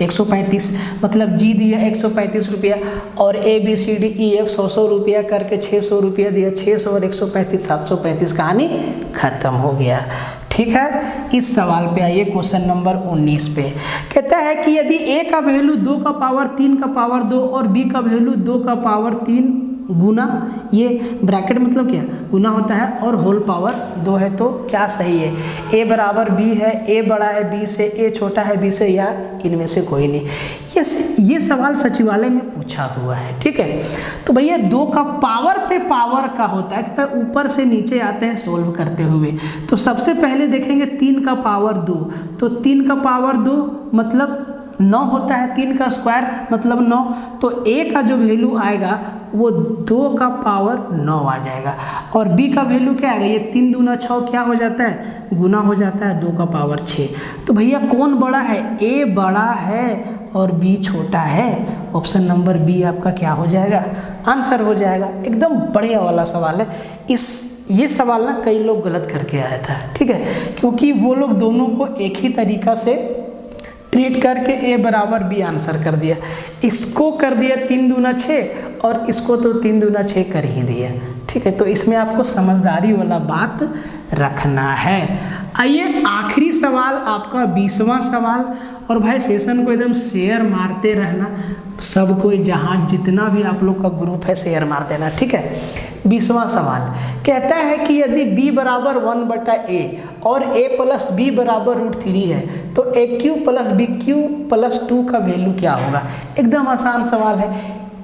135, मतलब जी दिया 135 रुपया और ABCDEF 100 रुपया करके 600 रुपया दिया। 600 और 135 735, कहानी खत्म हो गया, ठीक है। इस सवाल पे आइए क्वेश्चन नंबर 19 पे। कहता है कि यदि a का वैल्यू 2 का पावर 3 का पावर 2 और b का वैल्यू 2 का पावर 3 गुना, ये ब्रैकेट मतलब क्या गुना होता है, और होल पावर 2 है, तो क्या सही है? a बराबर b है, a बड़ा है b से, a छोटा है b से, या इनमें से कोई नहीं। ये सवाल सचिवालय में पूछा हुआ है, ठीक है। तो भैया 2 का पावर पे पावर का होता है कि ऊपर से नीचे आते हैं सोल्व करते हुए। तो सबसे पहले देखेंगे 3 का पावर 2, तो 3 का पावर 2 मतलब 9 होता है, 3 का स्क्वायर मतलब 9, तो a का जो वैल्यू आएगा वो 2 का पावर 9 आ जाएगा। और b का वैल्यू क्या आएगा? ये 3 दूना 6 क्या हो जाता है? गुना हो जाता है 2 का पावर 6। तो भैया कौन बड़ा है? a बड़ा है और b छोटा है। ऑप्शन नंबर बी आपका क्या हो जाएगा? आंसर हो जाएगा। एकदम बढ़िया वाला सवाल है। ये सवाल ना कई लोग गलत करके आया था, ठीक है, क्योंकि वो लोग दोनों को एक ही तरीका से ट्रीट करके a बराबर b आंसर कर दिया। इसको कर दिया 3 दूना 6 और इसको तो 3 दूना 6 कर ही दिया, ठीक है। तो इसमें आपको समझदारी वाला बात रखना है। आइए आखिरी सवाल आपका 20वां सवाल। और भाई सेशन को एकदम शेयर मारते रहना, सबको, जहाँ जितना भी आप लोग का ग्रुप है शेयर मार देना, ठीक है। 20वां सवाल कहता है कि यदि b बराबर 1/a और a प्लस b बराबर √3 है तो aq प्लस bq प्लस 2 का वैल्यू क्या होगा? एकदम आसान सवाल है।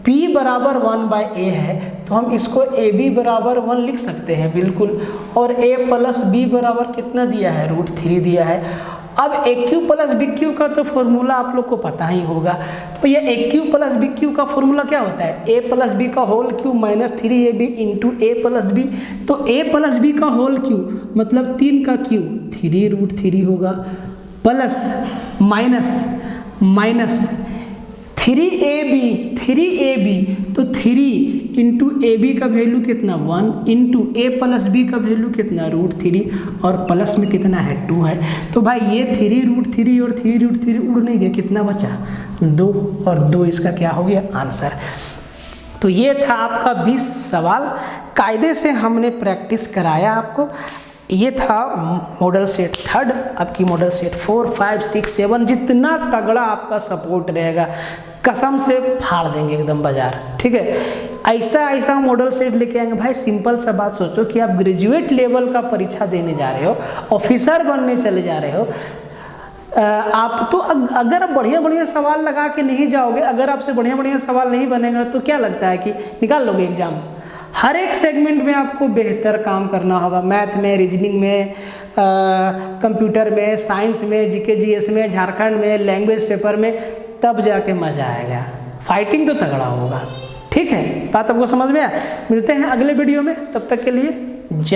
b बराबर 1/a है तो हम इसको ab बराबर 1 लिख सकते हैं, बिल्कुल। और a प्लस b बराबर कितना दिया है? √3 दिया है। अब AQ प्लस BQ का तो फॉर्मूला आप लोग को पता ही होगा। तो ये AQ प्लस BQ का फॉर्मूला क्या होता है? A प्लस बी का whole cube minus 3AB into A plus B. तो A प्लस बी का होल क्यू मतलब 3 का क्यू 3√3 होगा, प्लस माइनस 3AB तो 3 इंटू AB का वैल्यू कितना? 1 इंटू A प्लस बी का वैल्यू कितना? √3 और प्लस में कितना है? 2 है। तो भाई ये 3√3 और 3√3 उड़ नहीं गया, कितना बचा? 2 और 2 इसका क्या हो गया? आंसर। तो ये था आपका 20 सवाल। कायदे से हमने प्रैक्टिस कराया आपको। ये था मॉडल सेट 3, आपकी मॉडल सेट 4, 5, 6, 7। जितना तगड़ा आपका सपोर्ट रहेगा कसम से फाड़ देंगे एकदम बाजार, ठीक है। ऐसा मॉडल सेट लेके आएंगे भाई। सिंपल सा बात सोचो कि आप ग्रेजुएट लेवल का परीक्षा देने जा रहे हो, ऑफिसर बनने चले जा रहे हो, आप तो अगर आप बढ़िया सवाल लगा के नहीं जाओगे, अगर आपसे बढ़िया सवाल नहीं बनेगा तो क्या लगता है कि निकाल लोगे एग्जाम? हर एक सेगमेंट में आपको बेहतर काम करना होगा। मैथ में, रीजनिंग में, कंप्यूटर में, साइंस में, जीके जीएस में, झारखंड में, लैंग्वेज पेपर में, तब जाके मज़ा आएगा। फाइटिंग तो तगड़ा होगा, ठीक है। बात आपको समझ में आया? मिलते हैं अगले वीडियो में, तब तक के लिए जय